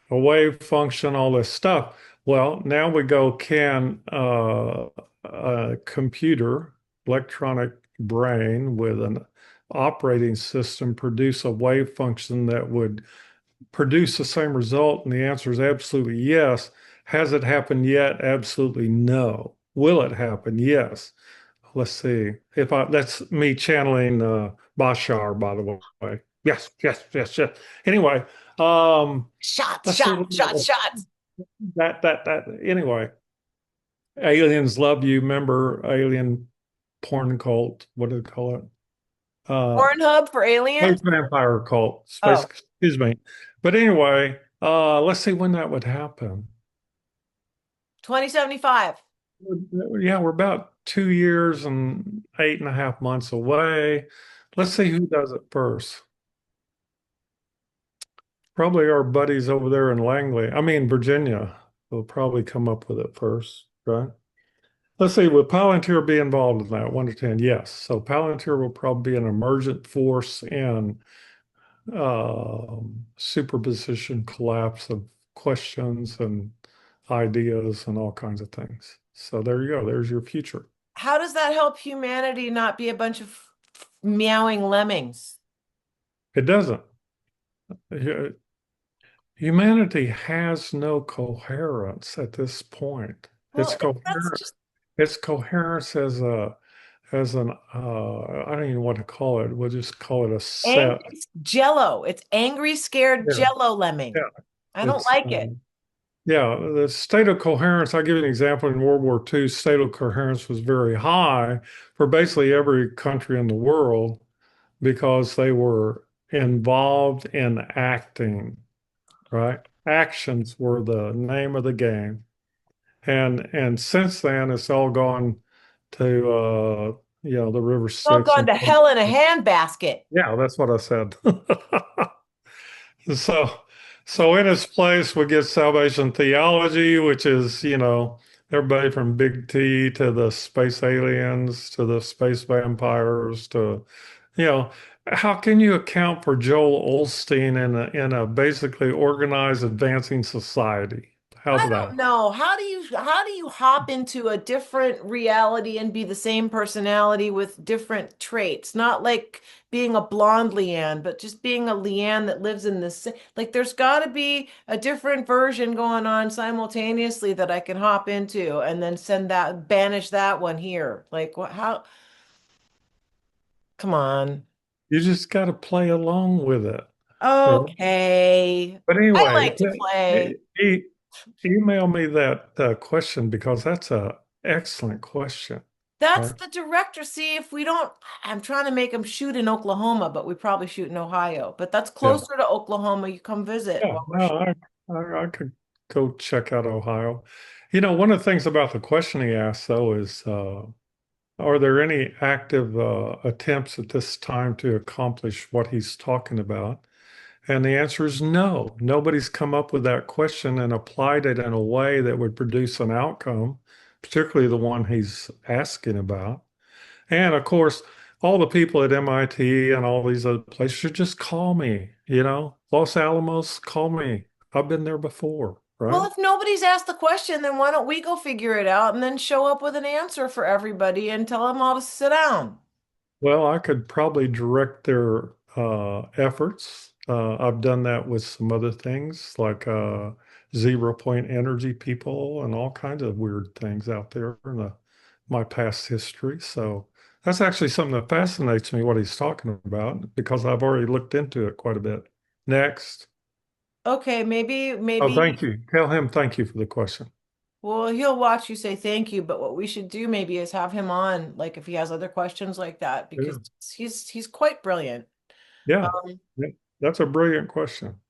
a wave function, all this stuff. Well, now we go, can a computer, electronic brain with an operating system produce a wave function that would produce the same result? And the answer is absolutely yes. Has it happened yet? Absolutely no. Will it happen? Yes. Let's see. If I That's me channeling Bashar, by the way. Yes, yes, yes, yes. Anyway, um, Shots, let's see. shots, shots, shots. That. Anyway, aliens love you. Remember alien porn cult? What do they call it? Pornhub for Space aliens? vampire cult. Space. Oh, Excuse me. But anyway, let's see when that would happen. 2075. Yeah, we're about 2 years and 8.5 months away. Let's see who does it first. Probably our buddies over there in Langley. I mean, Virginia will probably come up with it first, right? Let's see, will Palantir be involved in that? 1 to 10, yes. So Palantir will probably be an emergent force in superposition collapse of questions and ideas and all kinds of things. So there you go. There's your future. How does that help humanity not be a bunch of meowing lemmings? It doesn't. Hu- Humanity has no coherence at this point. Well, that's just Its coherence as an I don't even know what to call it. We'll just call it a angry set. Jello. It's angry, scared Yeah, Jello lemming. yeah. I don't It's like it. Yeah, the state of coherence, I'll give you an example. In World War II, state of coherence was very high for basically every country in the world because they were involved in acting, right? Actions were the name of the game. And since then it's all gone to the River It's all Styx gone and to hell in a handbasket. yeah, that's what I said. So, so in its place, we get salvation theology, which is, everybody from Big T to the space aliens to the space vampires to, you know, how can you account for Joel Osteen in a basically organized, advancing society? How's I that? don't know. How do you hop into a different reality and be the same personality with different traits? Not like being a blonde Liane, but just being a Liane that lives in this like there's got to be a different version going on simultaneously that I can hop into and then banish that one here. Like what how come on. You just got to play along with it. Yeah. Okay. But I anyway, like to play. email me that question because that's a excellent question. All That's right. the director. See, if we don't, I'm trying to make them shoot in Oklahoma, but we probably shoot in Ohio. But that's Yeah. closer to Oklahoma. You come visit Yeah. while we're No, shooting. I could go check out Ohio. One of the things about the question he asked, though, is are there any active attempts at this time to accomplish what he's talking about? And the answer is no. Nobody's come up with that question and applied it in a way that would produce an outcome, particularly the one he's asking about. And of course, all the people at MIT and all these other places should just call me, Los Alamos, call me. I've been there before, Well, right? if nobody's asked the question, then why don't we go figure it out and then show up with an answer for everybody and tell them all to sit down? Well, I could probably direct their efforts. I've done that with some other things like 0 point energy people and all kinds of weird things out there in my past history. So that's actually something that fascinates me, what he's talking about, because I've already looked into it quite a bit. Next. Okay, Oh, maybe, thank you. Tell him thank you for the question. well, he'll watch you say thank you, but what we should do maybe is have him on, like if he has other questions like that, because Yeah. he's quite brilliant. Yeah. Um, Yeah. That's a brilliant question.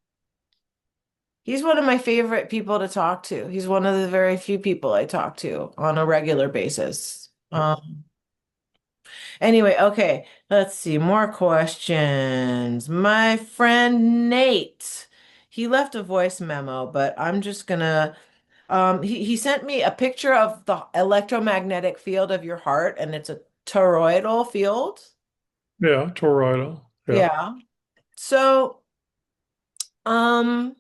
He's one of my favorite people to talk to. He's one of the very few people I talk to on a regular basis. Yep. Anyway, okay, let's see more questions. My friend Nate, he left a voice memo, but I'm just gonna he sent me a picture of the electromagnetic field of your heart, and it's a toroidal field. Yeah. Toroidal. Yeah. Yeah. So, um,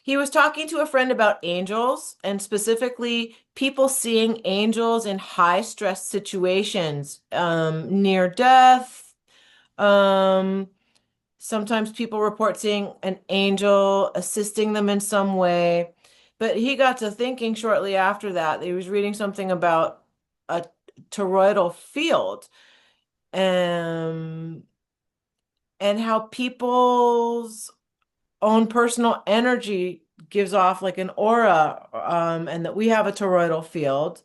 he was talking to a friend about angels and specifically people seeing angels in high stress situations, near death. Um, Sometimes people report seeing an angel assisting them in some way. But he got to thinking shortly after that, he was reading something about a toroidal field, um, and how people's own personal energy gives off like an aura, and that we have a toroidal field,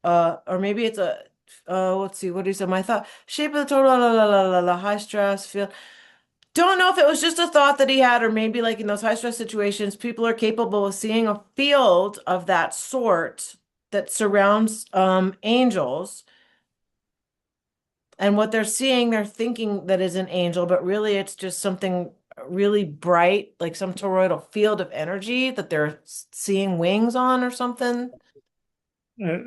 or maybe it's a, let's see, what do you say? My thought, shape of the toroidal, high stress field. Don't know if it was just a thought that he had, or maybe like in those high stress situations, people are capable of seeing a field of that sort that surrounds angels. And what they're seeing, they're thinking that is an angel, but really it's just something really bright, like some toroidal field of energy that they're seeing wings on or something. Uh,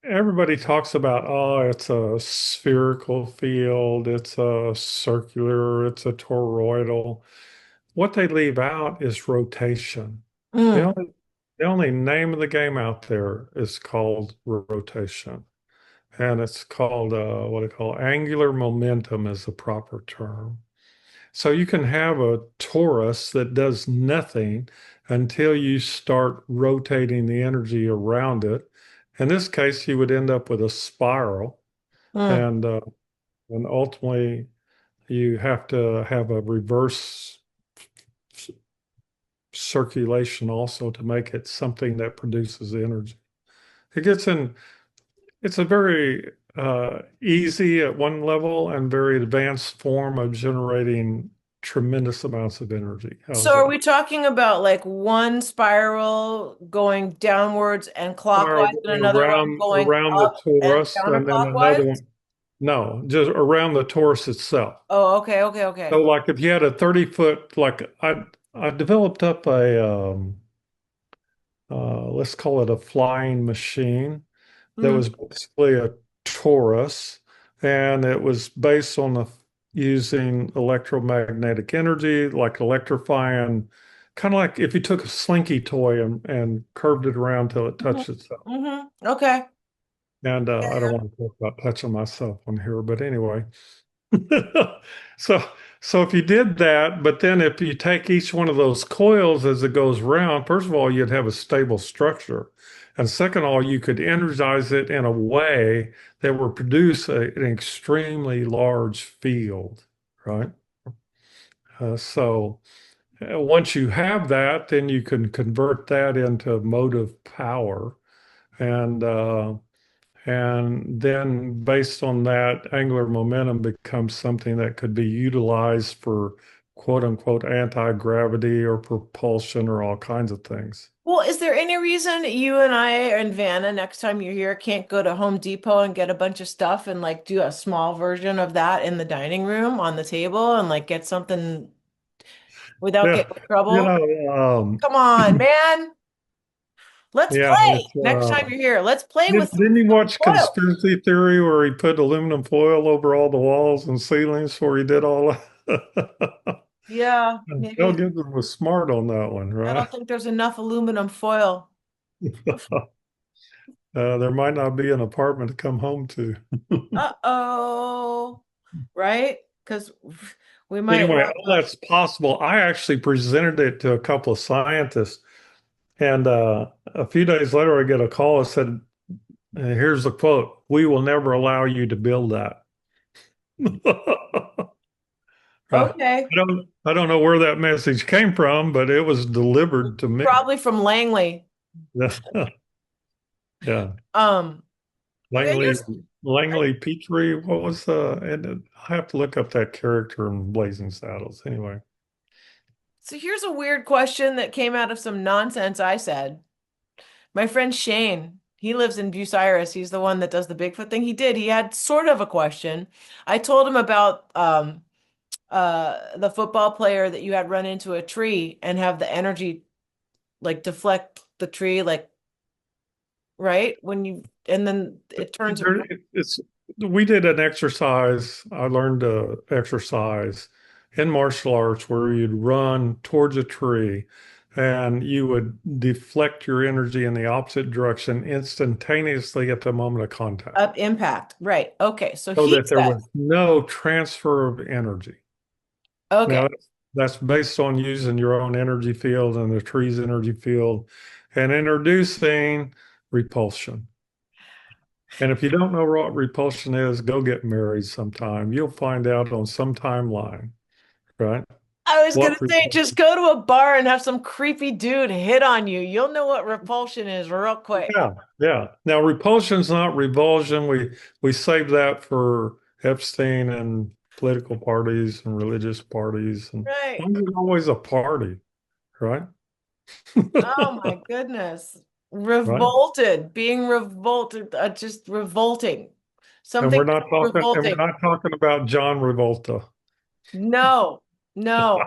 Everybody talks about, oh, it's a spherical field, it's a circular, it's a toroidal. What they leave out is rotation. The Mm, only, the only name of the game out there is called rotation. And it's called, what they call angular momentum is the proper term. So you can have a torus that does nothing until you start rotating the energy around it. In this case, you would end up with a spiral, mm. and ultimately you have to have a reverse circulation also to make it something that produces energy. It gets in, it's a very easy at one level and very advanced form of generating tremendous amounts of energy. So How's are that? we talking about like one spiral going downwards and clockwise and another one going Around the up and torus, and then another counterclockwise? one. No, just around the torus itself. Oh, okay, okay, So okay. like if you had a 30-foot, like I developed up a let's call it a flying machine that Hmm. was basically a torus, and it was based on the using electromagnetic energy, like electrifying, kind of like if you took a slinky toy and curved it around till it Hmm. touched itself. Hmm. Okay. And I don't want to talk about touching myself on here, but anyway. So, so if you did that, but then if you take each one of those coils as it goes round, first of all, you'd have a stable structure. And second of all, you could energize it in a way that would produce an extremely large field, right? Once you have that, then you can convert that into motive power. And and then based on that, angular momentum becomes something that could be utilized for quote unquote anti-gravity or propulsion or all kinds of things. Well, is there any reason you and I and Vanna, next time you're here, can't go to Home Depot and get a bunch of stuff and like do a small version of that in the dining room on the table and like get something without Yeah, getting in you trouble? know, Come on, man. Let's yeah, play. it's, Next time you're here, let's play with didn't you some watch foil. Conspiracy Theory where he put aluminum foil over all the walls and ceilings before he did all that? Yeah, Mel maybe. Gibson was smart on that one, I right? don't think there's enough aluminum foil. There might not be an apartment to come home to. Uh-oh. Right? Because we might Anyway, have all that's possible. I actually presented it to a couple of scientists, and a few days later, I get a call that said, "Here's the quote: We will never allow you to build that." Right. okay. I don't know where that message came from, but it was delivered to me. Probably from Langley. Yeah. Yeah. Um, okay, Langley, Langley Petrie, what was and I have to look up that character in Blazing Saddles. Anyway. so here's a weird question that came out of some nonsense I said. My friend Shane, he lives in Bucyrus. He's the one that does the Bigfoot thing. He did. He had sort of a question. I told him about the football player that you had run into a tree and have the energy like deflect the tree like right when you and then it turns There, it's we did an exercise. I learned to exercise in martial arts where you'd run towards a tree and you would deflect your energy in the opposite direction instantaneously at the moment of contact up impact. Right. Okay. So so he that there says, was no transfer of energy. okay, Now, that's based on using your own energy field and the tree's energy field and introducing repulsion. And if you don't know what repulsion is, go get married sometime. You'll find out on some timeline, right? I was gonna What say just go to a bar and have some creepy dude hit on you. You'll know what repulsion is real quick. yeah, yeah. Now repulsion's not revulsion. We save that for Epstein and political parties and religious parties and Right. there's always a party, right? Oh my goodness. Right? Revolted, being revolted, just revolting. Something that's And we're revolting. not talking about John Revolta. No, no.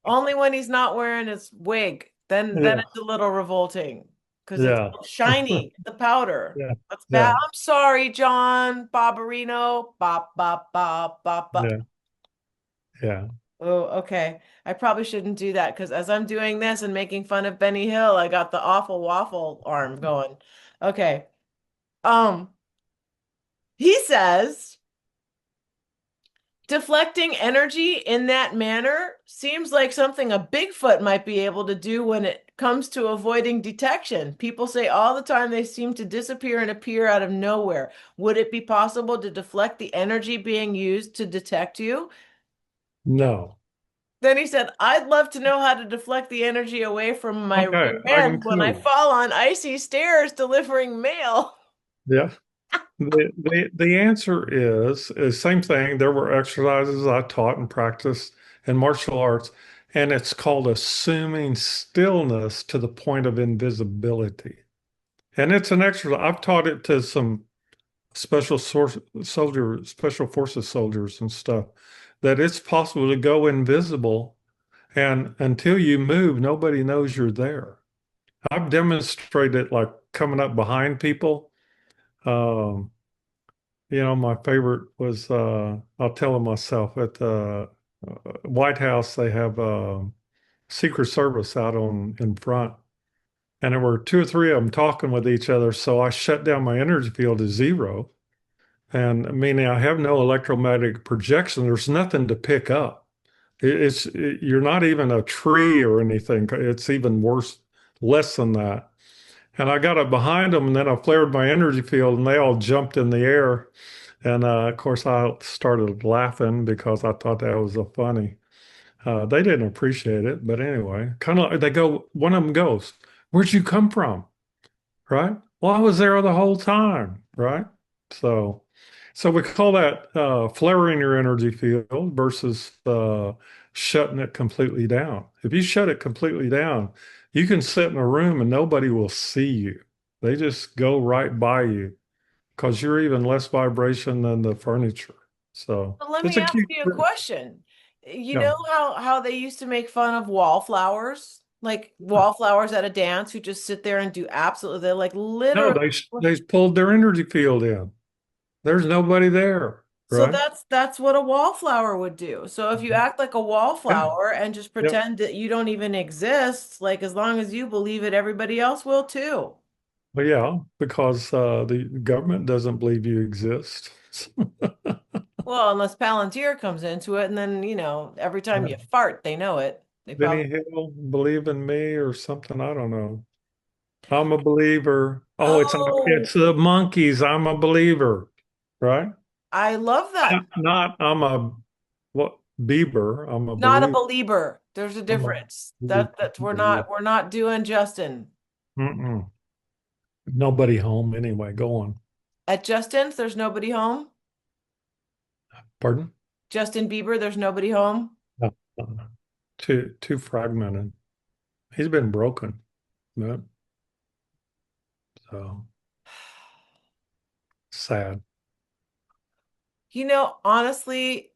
Only when he's not wearing his wig. Then Yeah, it's a little revolting because it's yeah, shiny, the powder. yeah, That's bad. yeah, I'm sorry, John Barbarino. Bop, bop, bop, bop, bop. yeah, yeah. Oh, okay. I probably shouldn't do that because as I'm doing this and making fun of Benny Hill, I got the awful waffle arm going. Okay. Um, he says deflecting energy in that manner seems like something a Bigfoot might be able to do when it comes to avoiding detection. People say all the time they seem to disappear and appear out of nowhere. Would it be possible to deflect the energy being used to detect you? No. Then he said, I'd love to know how to deflect the energy away from my Okay, rear I can end when tell I you. fall on icy stairs delivering mail. Yeah. The answer is same thing. There were exercises I taught and practiced in martial arts, and it's called assuming stillness to the point of invisibility. And it's an exercise. I've taught it to some special forces soldiers and stuff, that it's possible to go invisible, and until you move, nobody knows you're there. I've demonstrated like coming up behind people. Um, my favorite was I'll tell them myself at the White House. They have Secret Service out on in front, and there were two or three of them talking with each other. So I shut down my energy field to zero, and meaning I have no electromagnetic projection. There's nothing to pick up. You're not even a tree or anything. It's even worse, less than that. And I got up behind them, and then I flared my energy field, and they all jumped in the air. And of course, I started laughing because I thought that was so funny. They didn't appreciate it, but anyway, kind of they go. One of them goes, "Where'd you come from?" Right? Well, I was there the whole time, right? So, so we call that flaring your energy field versus shutting it completely down. If you shut it completely down, you can sit in a room and nobody will see you. They just go right by you because you're even less vibration than the furniture. So But let it's me a ask cute, you a question. You yeah. know how they used to make fun of wallflowers? Like wallflowers at a dance who just sit there and do absolutely, they're like No, literally. they pulled their energy field in. There's nobody there, So right? that's what a wallflower would do. So if you act like a Yeah. wallflower and just Yeah. pretend that you don't even exist, like as long as you believe it, everybody else will too. Well, yeah, because the government doesn't believe you exist. Well, unless Palantir comes into it, and then, every time Yeah. you fart, they know it. They probably, Benny Hill, believe in me or something. I don't know. I'm a believer. Oh, oh, it's the monkeys. I'm a believer, right? I love that. Not I'm a what Bieber. I'm a Not a believer. believer. There's a I'm a difference. That we're believer. not we're not doing Justin. Mm-mm. Nobody home anyway. Go on. At Justin's, there's nobody home. Pardon? Justin Bieber, there's nobody home. No. Too fragmented. He's been broken. No, so sad. Honestly,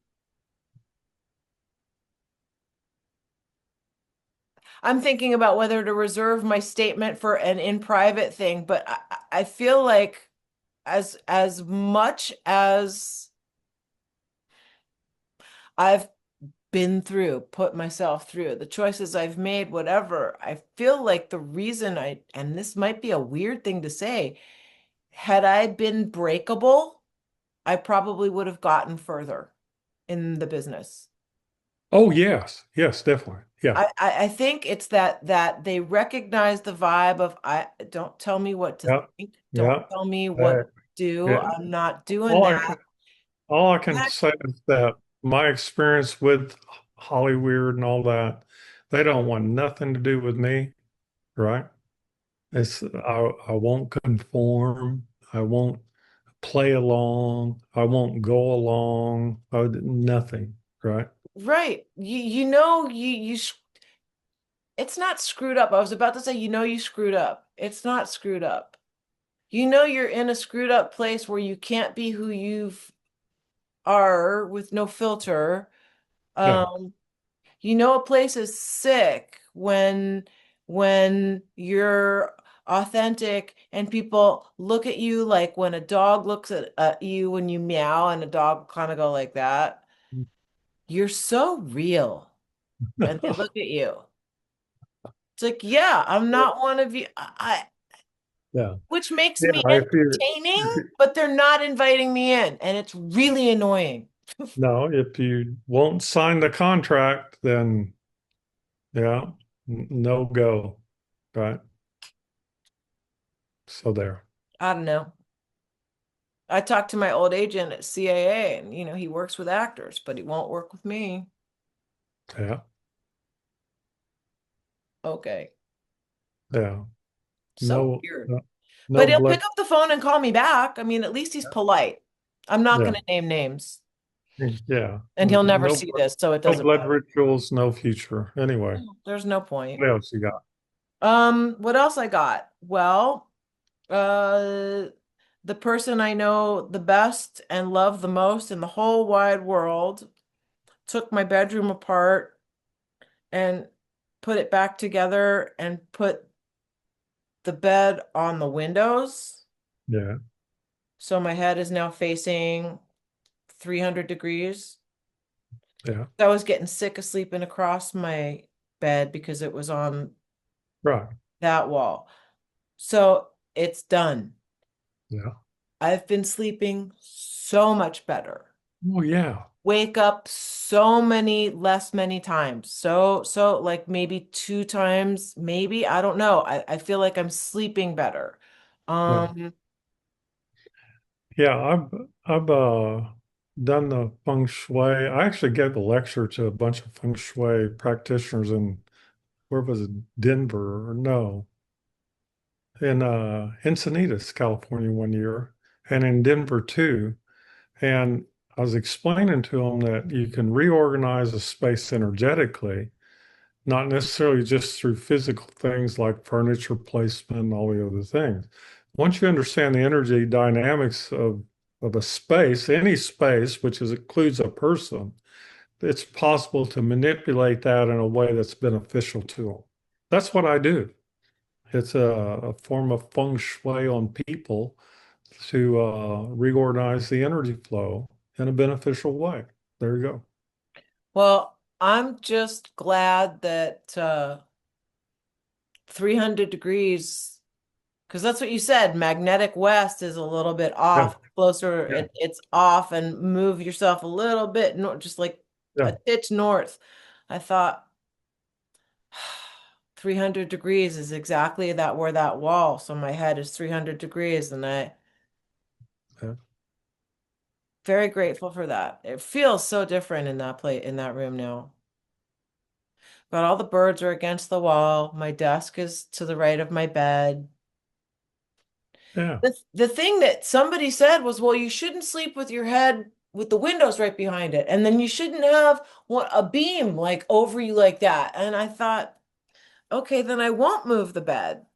I'm thinking about whether to reserve my statement for an in private thing, but I feel like as much as I've been through, put myself through, the choices I've made, whatever, I feel like the reason and this might be a weird thing to say, had I been breakable, I probably would have gotten further in the business. Oh yes, yes, definitely. Yeah, I think it's that they recognize the vibe of I don't tell me what to yeah, think, don't yeah. tell me what Uh, to do. it, I'm not doing all I that. can all I can Heck, say is that my experience with Hollywood and all that, they don't want nothing to do with me, right? I won't conform. I won't play along. I won't go along. Nothing, right? right. You know it's not screwed up. I was about to say you screwed up. It's not screwed up. You're in a screwed up place where you can't be who you are with no filter. Yeah. Um a place is sick when you're authentic and people look at you like when a dog looks at you when you meow and a dog kind of go like that. You're so real. And they look at you. It's like, yeah, I'm not one of you. Yeah. Which makes Yeah. me If entertaining, you but they're not inviting me in, and it's really annoying. no, if you won't sign the contract, then yeah, no go, right? So there. I don't know. I talked to my old agent at CAA, and he works with actors, but he won't work with me. Yeah. Okay. Yeah. So No, weird. no, no But he'll blood. pick up the phone and call me back. I mean, at least he's polite. I'm not Yeah. going to name names, Yeah. and he'll never No, see this, so it no doesn't blood matter. rituals, no future. Anyway, There's no point. what else you got? What else I got? Well, uh, the person I know the best and love the most in the whole wide world took my bedroom apart and put it back together and put the bed on the windows. Yeah. So my head is now facing 300 degrees. Yeah. I was getting sick of sleeping across my bed because it was on Right. that wall. So it's done. Yeah. I've been sleeping so much better. Oh, yeah. Wake up so many times. So like maybe two times, maybe. I don't know. I feel like I'm sleeping better. Yeah. Um, Yeah. I've done the feng shui. I actually gave a lecture to a bunch of feng shui practitioners in where was it? Denver or no, in Encinitas, California one year, and in Denver too. And I was explaining to them that you can reorganize a space energetically, not necessarily just through physical things like furniture placement and all the other things. Once you understand the energy dynamics of a space, any space, includes a person, it's possible to manipulate that in a way that's beneficial to them. That's what I do. It's a form of feng shui on people to reorganize the energy flow in a beneficial way. There you go. well, I'm just glad that 300 degrees, because that's what you said. Magnetic west is a little bit Yeah, off, closer, yeah, it's off, and move yourself a little bit, just like yeah. a titch north. I thought 300 degrees is exactly that where that wall. So my head is 300 degrees, and I Yeah. very grateful for that. It feels so different in that plate in that room now. But all the birds are against the wall. My desk is to the right of my bed. Yeah. The thing that somebody said was, well, you shouldn't sleep with your head with the windows right behind it. And then you shouldn't have a beam like over you like that. And I thought, okay, then I won't move the bed.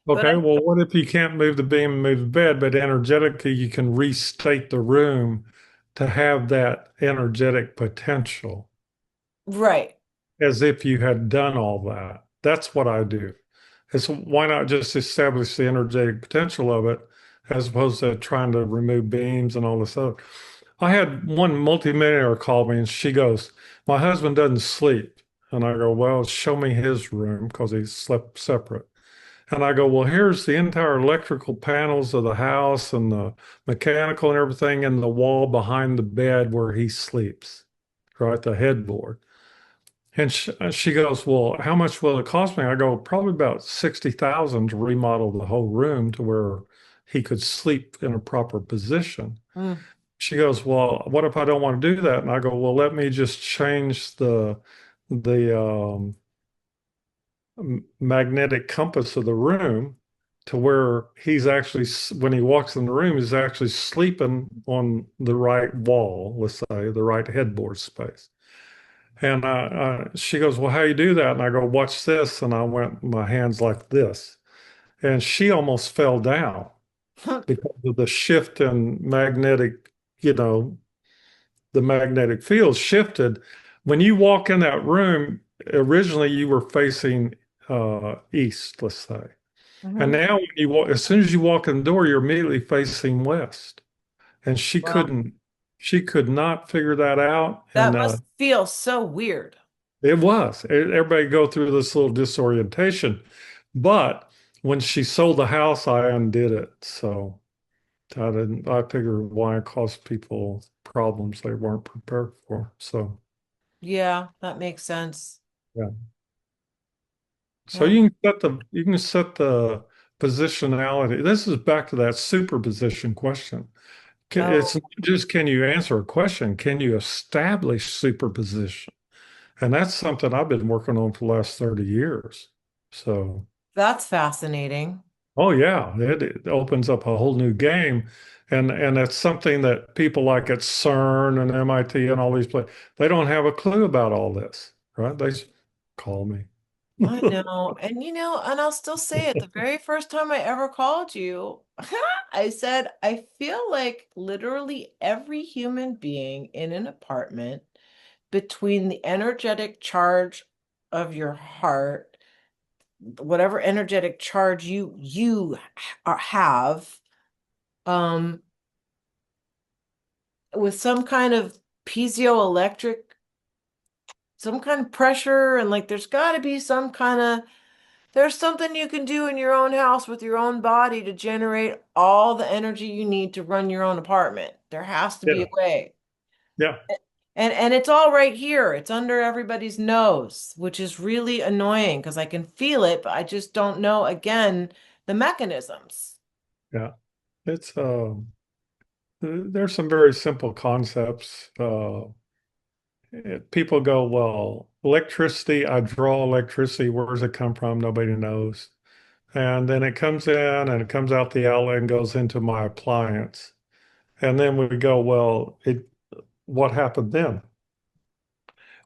But Okay, well, what if you can't move the beam and move the bed, but energetically you can restate the room to have that energetic potential right. as if you had done all that? That's what I do. It's why not just establish the energetic potential of it as opposed to trying to remove beams and all this other. I had one multimillionaire call me and she goes, my husband doesn't sleep. And I go, well, show me his room because he slept separate. And I go, well, here's the entire electrical panels of the house and the mechanical and everything in the wall behind the bed where he sleeps, right? The headboard. And she goes, well, how much will it cost me? I go, probably about 60,000 to remodel the whole room to where he could sleep in a proper position. Mm. She goes, well, what if I don't want to do that? And I go, well, let me just change the magnetic compass of the room to where he's actually, when he walks in the room, he's actually sleeping on the right wall, let's say, the right headboard space. And she goes, well, how you do that? And I go, watch this. And I went, my hands like this. And she almost fell down because of the shift in magnetic, you know, the magnetic field shifted. When you walk in that room, originally you were facing east, let's say. And Hmm. now when you walk, as soon as you walk in the door, you're immediately facing west. And Well, she could not figure that out. that And must feel so weird. it was. Everybody go through this little disorientation. But when she sold the house, I undid it. So I figured why it caused people problems they weren't prepared for. So Yeah, that makes sense. yeah. So Well, you can set the positionality. This is back to that superposition question. It's oh, not just can you answer a question, can you establish superposition? And that's something I've been working on for the last 30 years. So, That's fascinating. oh yeah, it opens up a whole new game. And it's something that people like at CERN and MIT and all these places, they don't have a clue about all this, right? They just call me. I know. And and I'll still say it. The very first time I ever called you, I said, I feel like literally every human being in an apartment, between the energetic charge of your heart, whatever energetic charge have, um, with some kind of piezoelectric, some kind of pressure, and like there's got to be some kind of there's something you can do in your own house with your own body to generate all the energy you need to run your own apartment. There has to be a Yeah, way. yeah, And it's all right here. It's under everybody's nose, which is really annoying because I can feel it, but I just don't know again the mechanisms. yeah. It's there's some very simple concepts. People go, well, electricity, I draw electricity. Where does it come from? Nobody knows. And then it comes in and it comes out the outlet and goes into my appliance. And then we go, well, what happened then?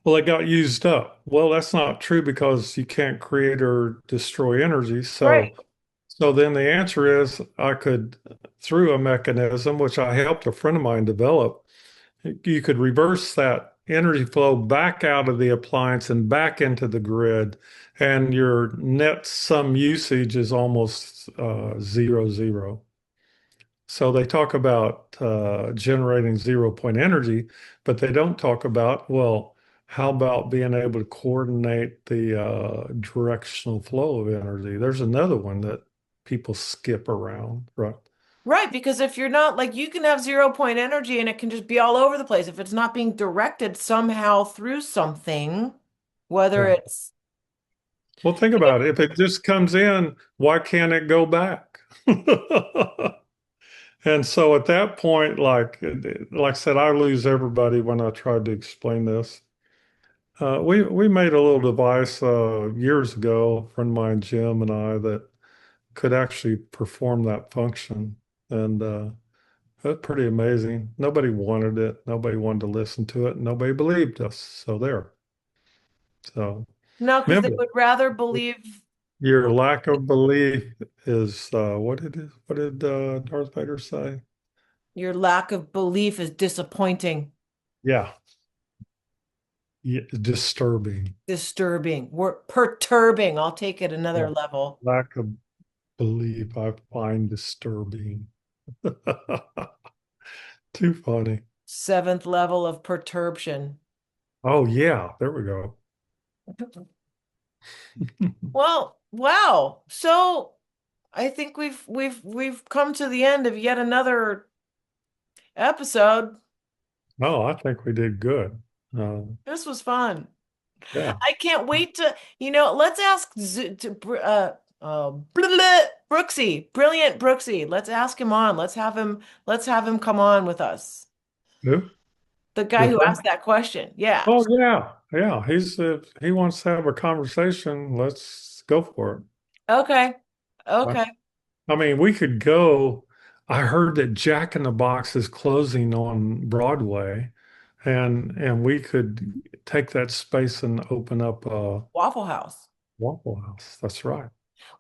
Well, it got used up. Well, that's not true because you can't create or destroy energy. Right. So then the answer is I could, through a mechanism, which I helped a friend of mine develop, you could reverse that energy flow back out of the appliance and back into the grid, and your net sum usage is almost zero zero. So they talk about generating 0 point energy, but they don't talk about, well, how about being able to coordinate the directional flow of energy? There's another one that people skip around, right? Right, because if you're not like you can have 0 point energy and it can just be all over the place if it's not being directed somehow through something, whether Yeah. it's Well, think about it. If it just comes in, why can't it go back? And so at that point, like I said, I lose everybody when I tried to explain this. We made a little device years ago, a friend of mine, Jim, and I, that could actually perform that function. And that's pretty amazing. Nobody wanted it. Nobody wanted to listen to it. Nobody believed us. So there. So no, because they remember, would rather believe your lack of belief is what it is. What did Darth Vader say? your lack of belief is disappointing, Yeah, yeah, disturbing. disturbing, we're perturbing. I'll take it Yeah. another level. Lack of belief I find disturbing. Too funny. Seventh level of perturbation. Oh yeah, there we go. Well, wow. So I think we've come to the end of yet another episode. Oh, I think we did good. Uh, This was fun. yeah. I can't wait to, let's ask Brooksy, brilliant Brooksy. Let's ask him on. Let's have him come on with us. Who? The guy The who thing? asked that question. Yeah. Oh yeah, yeah. He wants to have a conversation. Let's go for Okay. it. Okay. I mean, we could go. I heard that Jack in the Box is closing on Broadway, and we could take that space and open up a Waffle House. Waffle House. That's right.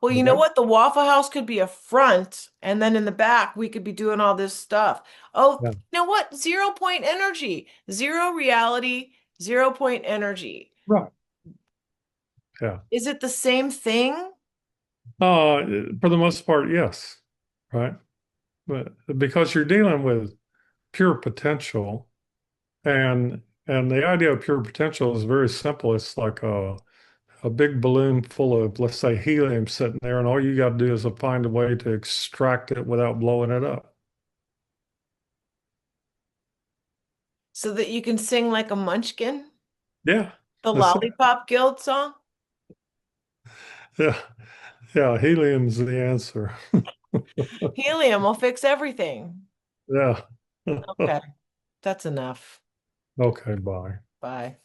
Well, you Would know that? what? The Waffle House could be a front, and then in the back, we could be doing all this stuff. Oh, Yeah. you know what? 0 point energy, zero reality, 0 point energy. Right. Yeah. Is it the same thing? For the most part, yes. Right. But because you're dealing with pure potential, and the idea of pure potential is very simple. It's like a big balloon full of, let's say, helium sitting there, and all you got to do is find a way to extract it without blowing it up. So that you can sing like a munchkin? Yeah, The that's it. Lollipop Guild song? Yeah, yeah. Helium's the answer. Helium will fix everything. Yeah. Okay, that's enough. Okay, bye. Bye.